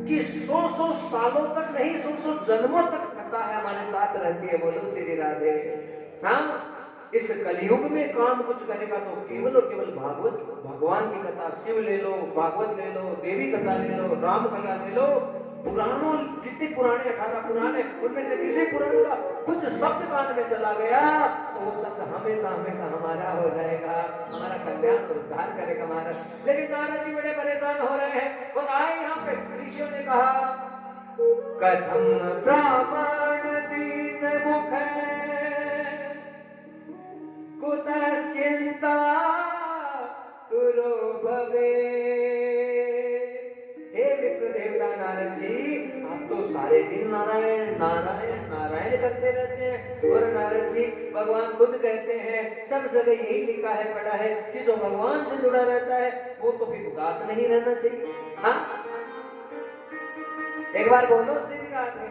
कि 100 सालों तक नहीं, 100 जन्मों तक कथा है हमारे साथ रहती है। बोलो श्री राधे। हाँ, इस कलयुग में काम कुछ करेगा तो केवल और केवल भागवत, भगवान की कथा, शिव ले लो, भागवत ले लो, देवी कथा ले लो, राम कथा ले लो, पुराणों जितने पुराने 18 पुराने, उनमें से किसी पुराण का कुछ शब्द कान में चला गया तो वो शब्द हमेशा हमेशा हमारा हो जाएगा, हमारा कल्याण और उद्धार करेगा महाराज। लेकिन नारद जी बड़े परेशान हो रहे हैं और आए यहाँ पे ऋषियों ने कहा कथम ब्राह्मण दीन मुख कुतश्चिंता तुरो भवे। हे विप्र देवता नारद जी, आप तो सारे दिन नारायण नारायण नारायण करते रहते हैं। और नारद जी, भगवान खुद कहते हैं, सब जगह यही लिखा है, पढ़ा है कि जो भगवान से जुड़ा रहता है वो तो फिर उदास नहीं रहना चाहिए। हाँ, एक बार बोलो श्री राधे।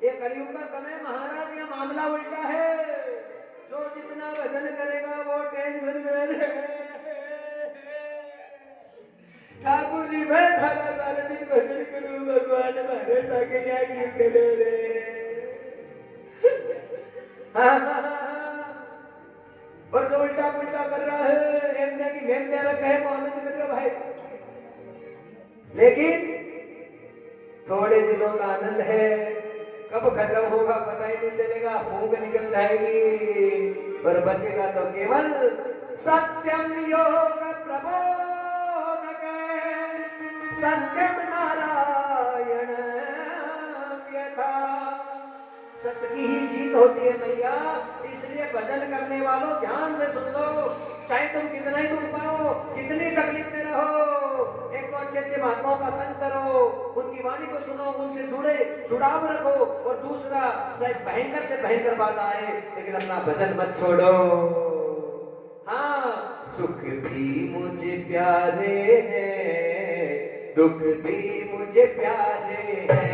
ये कलयुग का समय महाराज, ये मामला उल्टा है। जो जितना भजन करेगा वो टेंशन में रहे। ठाकुर जी, मैं सारा दिन भजन करूं, भगवान हमारे साथ क्या करे रे। और जो उल्टा पुल्टा कर रहा है, हेमदा की हेमदा रखा है, वो आनंद कर रहा भाई। लेकिन थोड़े दिनों का आनंद है, कब खत्म होगा पता ही नहीं चलेगा, फूंक निकल जाएगी और बचेगा तो केवल सत्यम योग प्रबोधक सत्यम नारायण यथा। सत्य की ही जीत होती है मैया, इसलिए भजन करने वालों ध्यान से सुन लो। चाहे तुम कितना ही दुख पाओ, कितनी तकलीफ में रहो, एक तो अच्छे अच्छे महात्माओं का संग करो, उनकी वाणी को सुनो, उनसे जुड़ाव रखो। और दूसरा, चाहे भयंकर से भयंकर बात आए, लेकिन अपना भजन मत छोड़ो। हाँ, सुख भी मुझे प्यारे हैं, दुख भी मुझे प्यारे हैं,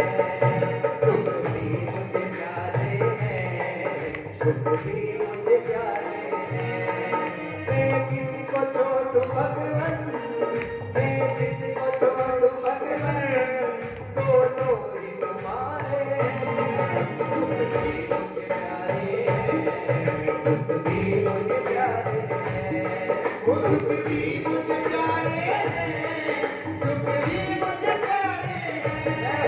दुख भी मुझे प्यारे हैं, दुख भी मुझे प्यारे हैं। मैं किसी को छोड़ू भगवान, मैं किसी को छोड़ू भगवान, दोनों ही तुम्हारे हैं। दुख भी मुझे प्यारे हैं, दुख भी मुझे प्यारे हैं, दुख भी मुझे प्यारे हैं, दुख भी मुझे प्यारे हैं।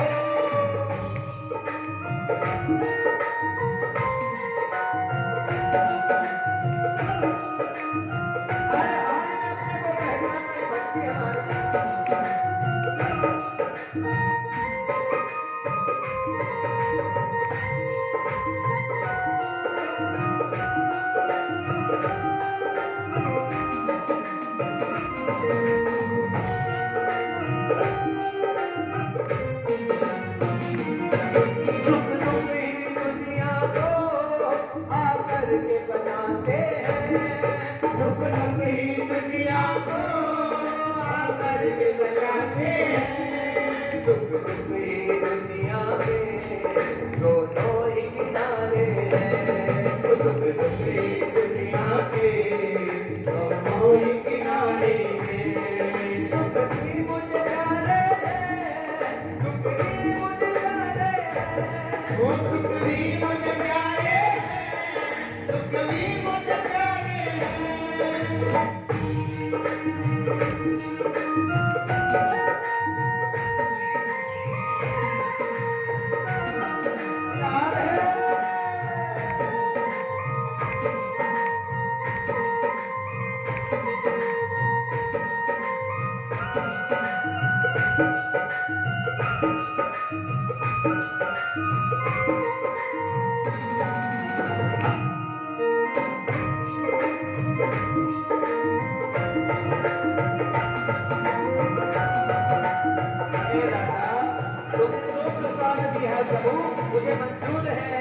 मुझे मंजूर है,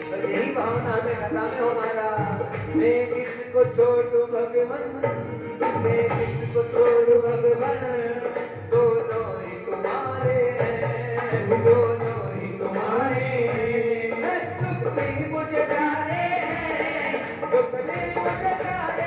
तो यही भावना हमें कथा में हमारा। मैं किसको छोड़ू भगवान, मैं किसको छोड़ू भगवान, दोनों ही तुम्हारे हैं, दोनों ही तुम्हारे हैं। दुख भी मुझे प्यारे हैं, दुख भी मुझे प्यारे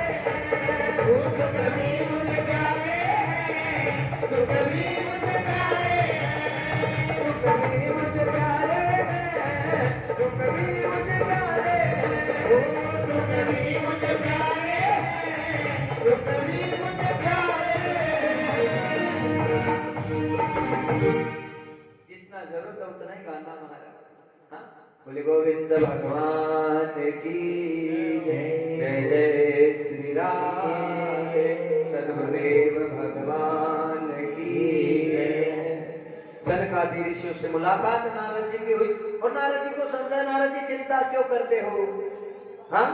बोले गोविंद भगवान की जय। जय जय श्री राम। सद्गुरुदेव भगवान की जय। सनकादि ऋषियों से मुलाकात नारद जी की हुई और नारद जी को समझा, नारद जी चिंता क्यों करते हो? हाँ,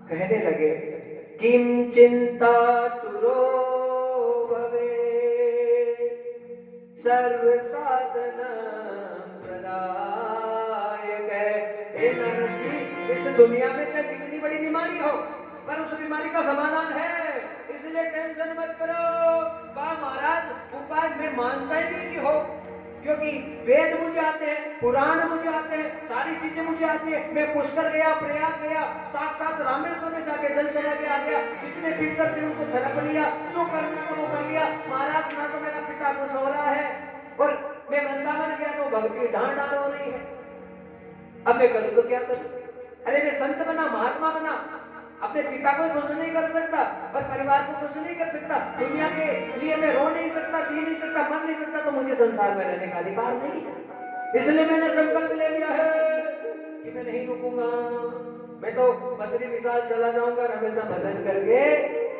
कहने लगे किम चिंता तुरो भवे सर्व साधन प्रदायक। हे नारद जी, इस दुनिया में चाहे कितनी बड़ी बीमारी हो पर उस बीमारी का समाधान है, इसलिए टेंशन मत करो। कहा महाराज उपाय मैं मानता ही नहीं कि हो, क्योंकि वेद मुझे आते हैं, पुराण मुझे आते हैं, सारी चीजें मुझे आती है। मैं पुष्कर गया, प्रयाग गया, साक्षात रामेश्वर में जाके जल चढ़ा के आ गया, जितने भीतर थे उनको थलक लिया, जो करना था वो कर लिया। महाराज ना तो मेरा पिता खुश हो रहा है और मैं वृंदावन गया तो भक्ति ढांड डाल हो रही है। अब मैं करूं तो क्या करूं? अरे मैं संत बना, महात्मा बना, अपने पिता को खुश नहीं कर सकता और परिवार को खुश नहीं कर सकता, दुनिया के लिए मैं रो नहीं सकता, जी नहीं सकता, मर नहीं सकता, तो मुझे संसार में रहने का अधिकार नहीं है। इसलिए मैंने संकल्प ले लिया है कि मैं नहीं रुकूंगा। मैं तो बद्री विशाल चला जाऊंगा हमेशा भजन करके,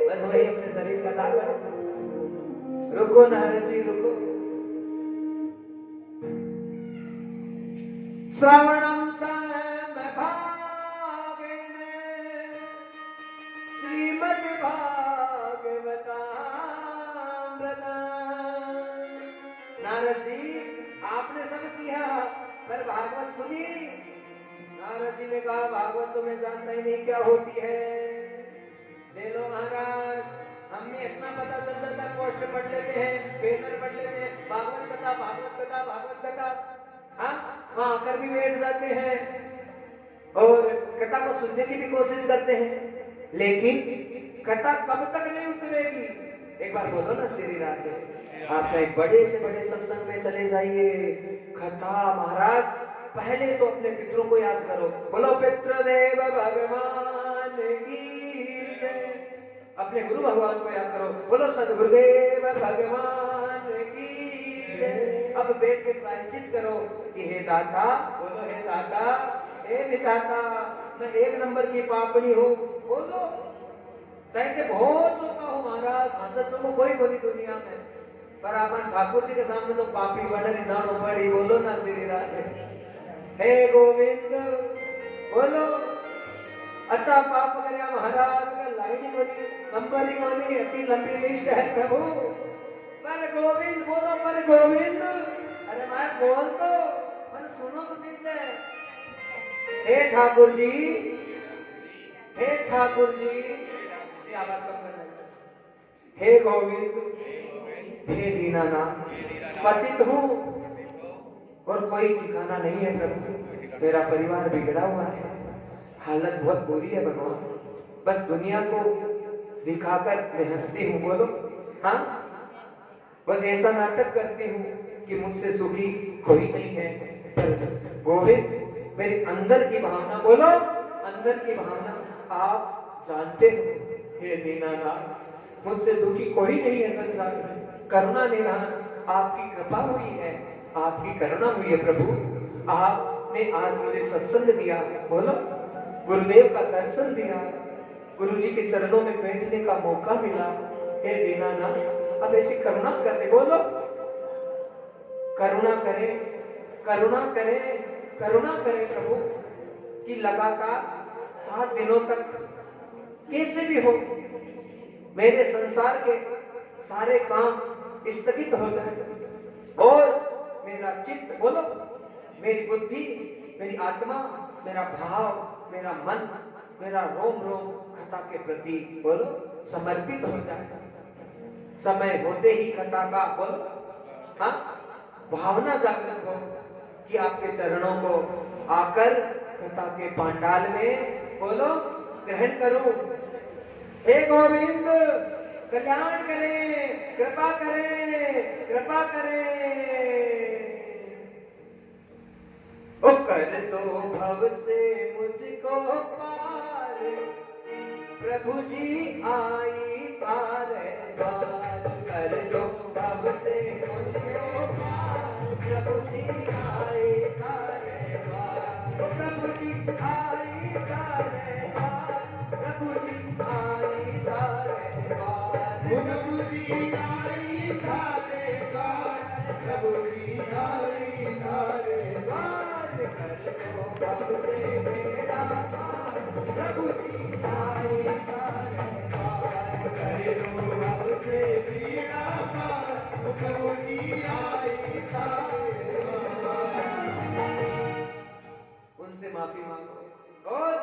बस वही अपने शरीर का लाभ करूं। रुको नारद जी रुको। श्रवणम श्रीमद् भागवतामृत। नारद जी आपने सब किया पर भागवत सुनी? नारद जी ने कहा भागवत तो मैं जानता ही नहीं क्या होती है। ले लो महाराज, हमें इतना पता चल जाता, पोस्टर पढ़ लेते हैं, बैनर पढ़ लेते हैं, भागवत कथा भागवत कथा भागवत कथा, हाँ वहां आकर भी बैठ जाते हैं और कथा को सुनने की भी कोशिश करते हैं, लेकिन कथा कब तक नहीं उतरेगी? एक बार बोलो ना श्री राधे। आप चाहे बड़े से बड़े सत्संग में चले जाइए, कथा महाराज पहले तो अपने पितरों को याद करो, बोलो पितृदेव भगवान की जय। अपने गुरु भगवान को याद करो, बोलो सद्गुरुदेव भगवान की जय। अब बैठ के प्रायश्चित करो कि हे दाता, बोलो हे दाता, हे विधाता, मैं 1 नंबर की पापनी हूँ, बोलो चाहे बहुत चुका हूँ महाराज, हसत को कोई बोली दुनिया में, पर अपन ठाकुर जी के सामने तो पापी बने निशान पड़ी। बोलो ना श्री राधे। हे गोविंद बोलो। अच्छा पाप करिया महाराज का लाइन बोली, नंबर ही बोली, अति लंबी लिस्ट है प्रभु, पर गोविंद बोलो, पर गोविंद। अरे मैं बोल तो मैंने सुनो तो ठीक है। हे ठाकुर जी, हे ठाकुर जी, आवाज कम करना। हे गोविंद, हे दीनानाथ, पतित हूँ और कोई ठिकाना नहीं है प्रभु, मेरा परिवार बिगड़ा हुआ है, हालत बहुत बुरी है भगवान, बस दुनिया को दिखाकर मैं हंसती हूँ, बोलो हाँ, बस ऐसा नाटक करती हूँ कि मुझसे सुखी कोई नहीं है। पर गोविंद मेरी अंदर की भावना, बोलो अंदर की भावना आप जानते हो। हे दीनानाथ, मुझसे दुखी कोई नहीं है संसार में, करुणा निधान आपकी कृपा हुई है, आपकी करुणा हुई है प्रभु। आपने आज मुझे सत्संग दिया, बोलो गुरुदेव का दर्शन दिया, गुरु जी के चरणों में बैठने का मौका मिला। हे दीनानाथ, अब ऐसी करुणा कर दे, बोलो करुणा करे, करुणा करे, करुणा करे प्रभु, कि लगातार 7 दिनों तक कैसे भी हो मेरे संसार के सारे काम स्थगित हो जाए और मेरा चित्त, बोलो मेरी बुद्धि, मेरी आत्मा, मेरा भाव, मेरा मन, मेरा रोम रोम कथा के प्रति, बोलो समर्पित हो जाए। समय होते ही कथा का, बोलो हाँ, भावना जागृत हो कि आपके चरणों को आकर कथा के पांडाल में, बोलो ग्रहण करूं। हे गोविंद कल्याण करें, कृपा करें, कृपा करें। ओ कर दो भव से मुझको पार, प्रभु जी आई पार बार। कर दो भव से मुझको पार, प्रभु जी आई पार बार। प्रभु जी आई तारे बार, प्रभु जी आई तारे बार, प्रभु जी आई तारे बार, प्रभु जी आई तारे बार, कर दो भव से बेड़ा पार, प्रभु जी आई तारे बार, करे दो भव से पीड़ा पार, प्रभु जी आई तारे बार। उनसे माफी मांगो और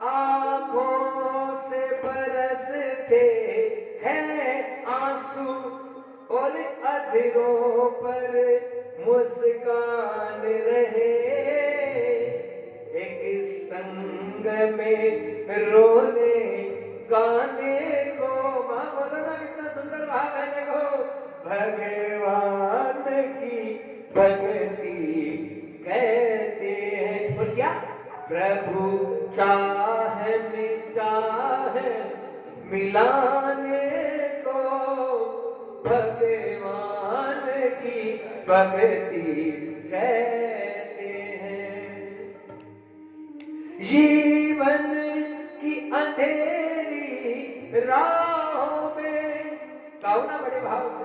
आंखों से बरसते हैं आंसू और अधरों पर मुस्कान रहे, एक संग में रोने गाने को। मां बोलो ना कितना सुंदर भाव है, देखो भगवान की भक्ति कहते हैं। और क्या प्रभु चाह में चाह मिलाने को, भगवान की भक्ति कहते हैं। जीवन की अंधेरी राहों में, गाओ ना बड़े भाव से,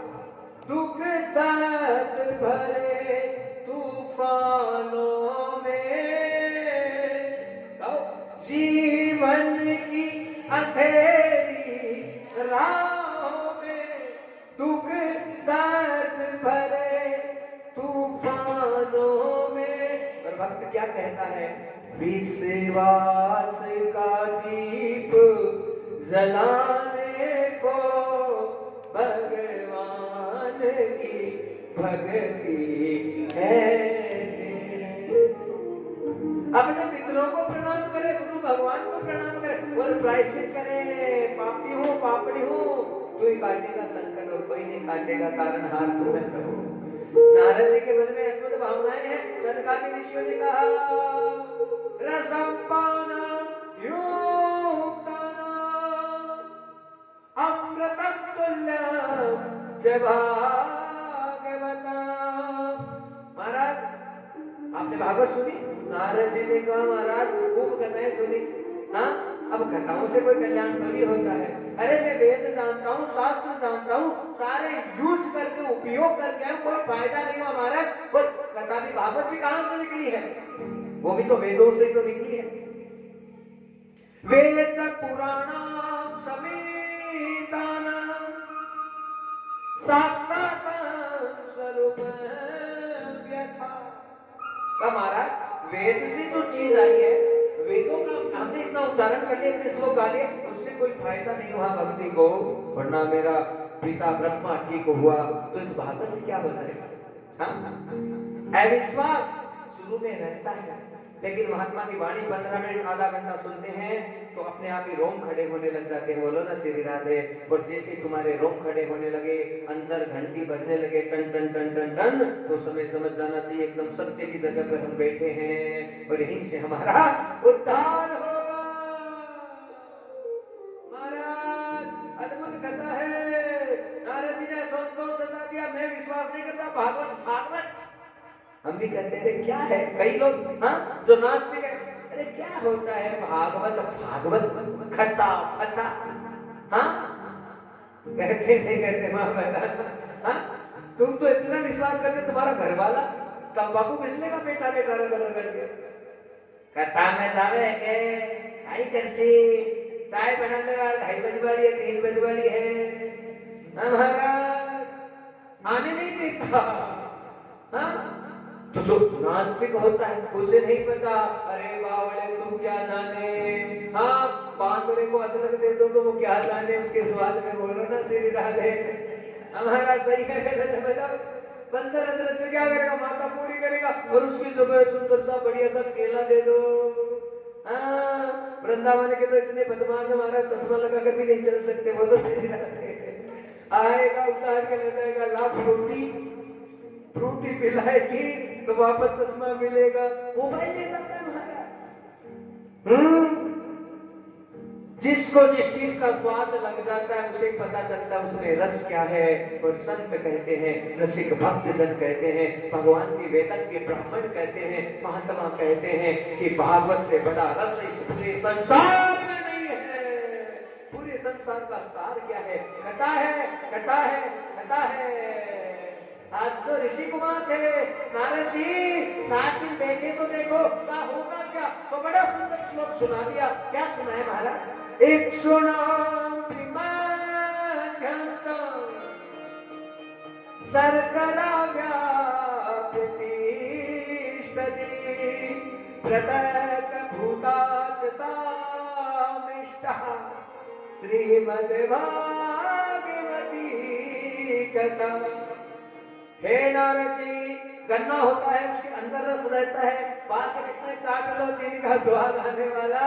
दुख दर्द भरे तूफानों में, जीवन की अंधेरी राहों में, दुख दर्द भरे तूफानों में। और भक्त क्या कहता है, विश्वास का दीप जलाने को, भगवान की भक्ति है। अपने पितरों को प्रणाम करे, गुरु भगवान को प्रणाम करे और प्रायश्चित करे। पापी हूँ, पापड़ी हूँ, तू ही काटेगा संकट और कोई नहीं काटेगा, कारण हार तू है प्रभु। नारद जी के मन में अद्भुत भावनाएं हैं। सनकादि ऋषियों ने कहा, रसम पाना युक्ताना अमृतम तुल्यम च भागवता। महाराज आपने भागवत सुनी? नारद जी ने कहा, महाराज खूब कथाएं सुनी। हाँ, अब कथाओं से कोई कल्याण थोड़ी होता है। अरे मैं वेद जानता हूँ, शास्त्र जानता हूँ, सारे यूज करके उपयोग करके कोई फायदा नहीं हुआ महाराज। वो कथा भी, भागवत भी कहाँ से निकली है? वो भी तो वेदों से तो निकली है। वेद पुराणाम समेतानाम साक्षात स्वरूप व्यथा। महाराज वेद से जो चीज आई है, वेदों का हमने इतना उच्चारण कर लिया, इतने श्लोक गा लिए, उससे कोई फायदा नहीं हुआ भक्ति को, वरना मेरा पिता ब्रह्मा ठीक हुआ, तो इस भागवत से क्या हो जाएगा? हाँ, अविश्वास शुरू में रहता है, लेकिन महात्मा की वाणी 15 मिनट आधा घंटा सुनते हैं तो अपने आप ही रोम खड़े होने लग जाते हैं। बोलो ना श्री राधे। और जैसे तुम्हारे रोम खड़े होने लगे, अंदर घंटी बजने लगे टन टन टन टन टन, तो समय समझ जाना चाहिए एकदम सत्य की जगह पर हम बैठे हैं और यहीं से हमारा उद्धार होगा। महाराज अद्भुत कथा है। नारद जी ने संतोष जता दिया, मैं विश्वास नहीं करता भागवत भागवत। हम भी कहते थे क्या है, कई लोग हाँ जो नास्तिक है, अरे क्या होता है भागवत भागवत खता फता, हाँ कहते नहीं कहते माँ बताना। हाँ तुम तो इतना विश्वास करते, तुम्हारा घर वाला तंबाकू पिसने का बेटा बेटा करके कथा में जावे के आई करसी चाय बनाने वाला 2:30 बजे वाली है, 3 बजे वाली है, हमारा आने नहीं देता। हाँ तो जो नास्तिक होता है उसे नहीं पता, अरे बावले तू क्या जाने, हाँ बांदरे को अदरक दे दो तो वो क्या जाने उसके स्वाद में। बोलो ना श्री राधे। हमारा सही है बताओ, बंदर अदरक से क्या करेगा, माता पूरी करेगा, और उसकी जगह सुंदर सा बढ़िया सा केला दे दो। हाँ वृंदावन के तो इतने बदमाश हमारा, चश्मा लगा कर भी नहीं चल सकते। बोलो श्री राधे। आएगा उतार के ले जाएगा, लाभ फ्रूटी पिलाएगी तो वापस चश्मा मिलेगा, मोबाइल ले जाता है महाराज। जिसको जिस चीज का स्वाद लग जाता है उसे पता चलता है उसमें रस क्या है। और संत कहते हैं, रसिक भक्त जन कहते हैं, भगवान के वेदन के ब्राह्मण कहते हैं, महात्मा कहते हैं कि भागवत से बड़ा रस इस पूरे संसार में नहीं है। पूरे संसार का सार क्या है? कथा है, कथा है, कथा है। आज तो ऋषि कुमार थे, नारद जी 7 दिन देखे तो देखो क्या होगा क्या, तो बड़ा सुंदर श्लोक सुना दिया। क्या सुनाए महाराज? एक शर्करा व्यापृति प्रतक भूताच सामिष्टः श्रीमद्भागवती कथा। हे नारद जी, गन्ना होता है, उसके अंदर रस रहता है, बाहर से कितने चाट लो चीनी का स्वाद आने वाला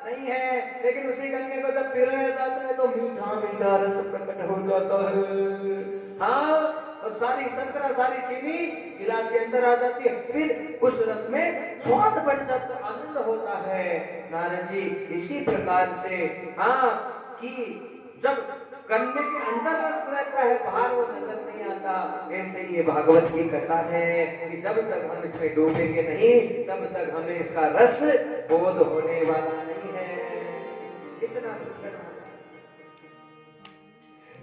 नहीं है, लेकिन उसी गन्ने को जब पिरोया जाता है तो मीठा मीठा रस प्रकट हो जाता है। हाँ, और सारी संतरा सारी चीनी गिलास के अंदर आ जाती है, फिर उस रस में स्वाद बढ़ जाता, आनंद होता है। नारद जी, इसी प्रकार से हाँ कि जब गन्ने के अंदर रस रहता है, बाहर वो नजर नहीं आता, ऐसे ही ये भागवत की कथा है कि जब तक हम इसमें डूबेंगे नहीं तब तक हमें इसका रस बोध होने वाला नहीं है। कितना सुंदर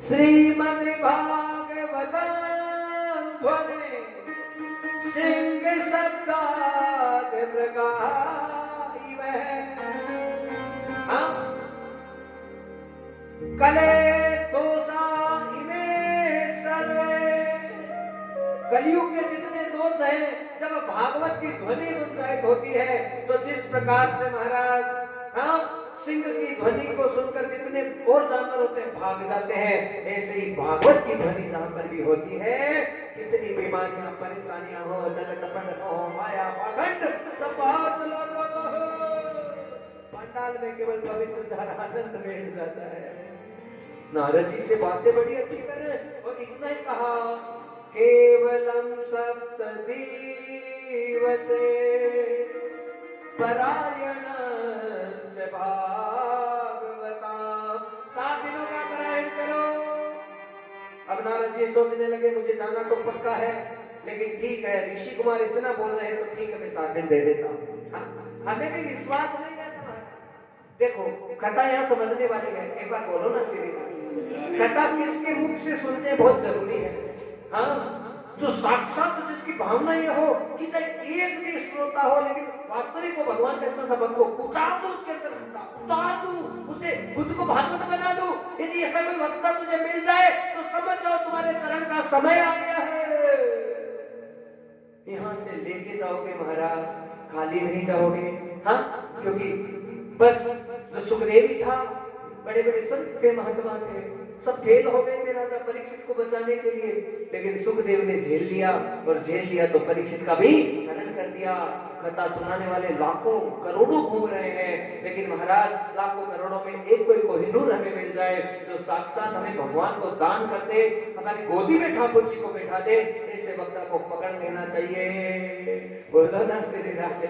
श्रीमद् भागवतम ध्वनि सिंह शब्दाद प्रकाश कले दोषा इमे सर्वे। कलयुग के जितने दोष हैं, जब भागवत की ध्वनि उच्चारित होती है तो जिस प्रकार से महाराज हाँ सिंह की ध्वनि को सुनकर जितने और जानवर होते हैं भाग जाते हैं, ऐसे ही भागवत की ध्वनि जहां पर भी होती है, कितनी बीमारियां परेशानियां हो, जल कपट हो, माया पाखंड सब बाहर चला जाता है। पंडाल में केवल पवित्र धारा आनंद बैठ जाता है। नारद जी से बातें बड़ी अच्छी कर रहे हैं और इतना ही कहा, केवलम सप्तदिवसे परायण भागवता। 7 दिनों का पारायण करो। अब नारद जी सोचने लगे मुझे जाना तो पक्का है, लेकिन ठीक है ऋषि कुमार इतना बोल रहे हैं तो ठीक है मैं 7 दिन दे देता हूँ। हमें भी विश्वास नहीं रहता। देखो कथा यहाँ समझने वाली है, एक बार बोलो ना श्री कथा किसके मुख से सुनते बहुत जरूरी है। हाँ, जो साक्षात जिसकी भावना ये हो कि चाहे एक भी श्रोता हो लेकिन वास्तविक को भगवान का इतना सबक को उतार दो, उसके अंदर उतार दो, उसे खुद को भागवत बना दो। यदि ऐसा कोई वक्ता तुझे मिल जाए तो समझ जाओ तुम्हारे तरण का समय आ गया है। यहाँ से लेके जाओगे महाराज, खाली नहीं जाओगे। हाँ, क्योंकि बस जो सुखदेव था, बड़े बड़े संत थे, महात्मा थे, सब फेल हो गए थे राजा परीक्षित को बचाने के लिए, लेकिन सुखदेव ने झेल लिया और झेल लिया तो परीक्षित का भी हनन कर दिया। कथा सुनाने वाले लाखों करोड़ों घूम रहे हैं, लेकिन महाराज लाखों करोड़ों में एक कोई कोहिनूर हमें मिल जाए जो साक्षात हमें भगवान को दान कर दे, हमारी गोदी में ठाकुर जी को बैठा दे, ऐसे वक्ता को पकड़ लेना चाहिए। बोलो ना श्री राधे।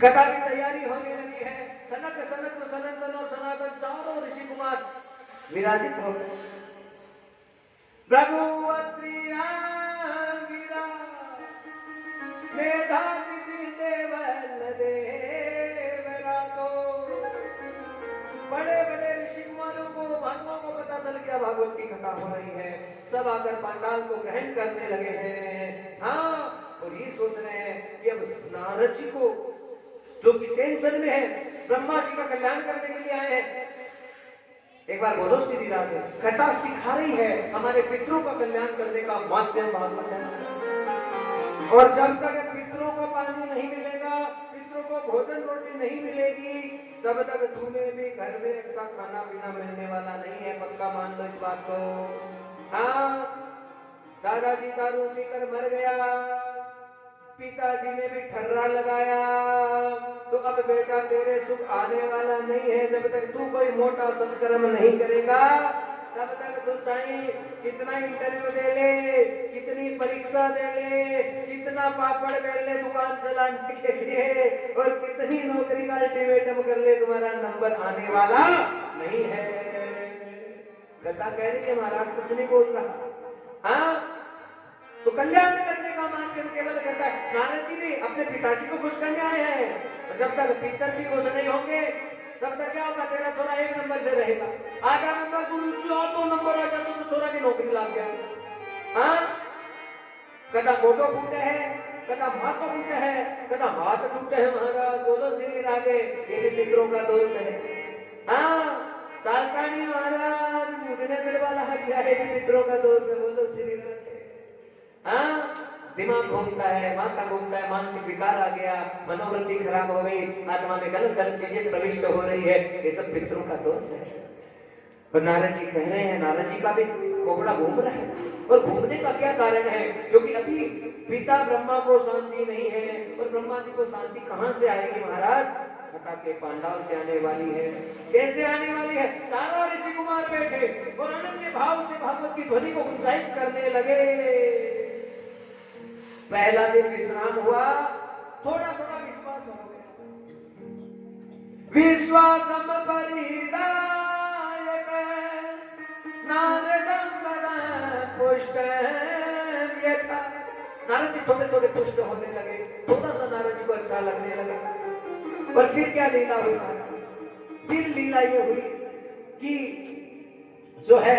कथा की तैयारी होने लगी है। सनक सनक सनंदन और सनातन चारों ऋषि कुमार विराजित हो गए। भृगुवत्रिया गिरा मेधातिथि देवल देवरा को। बड़े बड़े ऋषि कुमारों को महात्माओं को पता चल गया भागवत की कथा हो रही है, सब आकर पांडाल को ग्रहण करने लगे हैं। हाँ, और ये सोच रहे हैं कि अब नारद जी को जो कि टेंशन में है, ब्रह्मा जी का कल्याण करने के लिए आए हैं। एक बार बोलो श्री राधे। कथा सिखा रही है हमारे पितरों का कल्याण करने का माध्यम भागवत है। और जब तक पितरों को पानी नहीं मिलेगा, पितरों को भोजन रोटी नहीं मिलेगी, तब तक तुम्हें भी घर में अच्छा खाना पीना मिलने वाला नहीं है। पक्का मान लो इस बात को। हाँ, दादाजी दारू पीकर मर गया, पिताजी ने भी ठर्रा लगाया, तो अब बेटा तेरे सुख आने वाला नहीं है जब तक तू कोई मोटा सत्कर्म नहीं करेगा, तब तक तो साईं कितना इंटरव्यू दे ले, कितनी परीक्षा दे ले, कितना पापड़ कर ले दुकान चलाने के लिए, और कितनी नौकरी का अल्टीमेटम कर ले, तुम्हारा नंबर आने वाला नहीं है। गदा कह रही है महाराज कुछ नहीं बोल रहा। हाँ तो कल्याण करने का माध्यम केवल कहता है। नारद जी भी अपने पिताजी को खुश करने आए हैं, और जब तक पिताजी खुश नहीं होंगे तब तक क्या होगा, तेरा छोरा 1 नंबर से रहेगा। आधा नंबर गुरु जी 2 नंबर आ जाता तो छोरा की नौकरी लाग गया। हाँ कदा गोटो फूटे है, कदा माथो फूटे है, कदा हाथ टूटे है। महाराज बोलो श्री राधे, ये भी पितरों का दोष है। हाँ सालकानी महाराज मुझने दिल वाला क्या है, पितरों का दोष है। बोलो श्री राधे। हाँ दिमाग घूमता है, माथा घूमता है, मानसिक विकार आ गया, मनोवृत्ति खराब हो गई, आत्मा में गलत गलत चीजें प्रविष्ट हो रही है, ये सब पितरों का दोष है। और नारद जी कह रहे हैं, नारद जी का भी खोपड़ा घूम रहा है। और घूमने का क्या कारण है, क्योंकि अभी पिता ब्रह्मा को शांति नहीं है, और ब्रह्मा जी को शांति कहां से आएगी महाराज, सखा के पांडव से आने वाली है। कैसे आने वाली है, सारा ऋषि कुमार बैठे और अनन्य भाव से भगवत की ध्वनि को उत्साहित करने लगे। पहला दिन विश्राम हुआ, थोड़ा थोड़ा विश्वास हो गया। विश्वासम परिदायक नारदम पुष्ट यथा। नारद जी थोड़े थोड़े पुष्ट होने लगे, थोड़ा सा नारद जी को अच्छा लगने लगा। पर फिर क्या लीला हुई, फिर लीला ये हुई कि जो है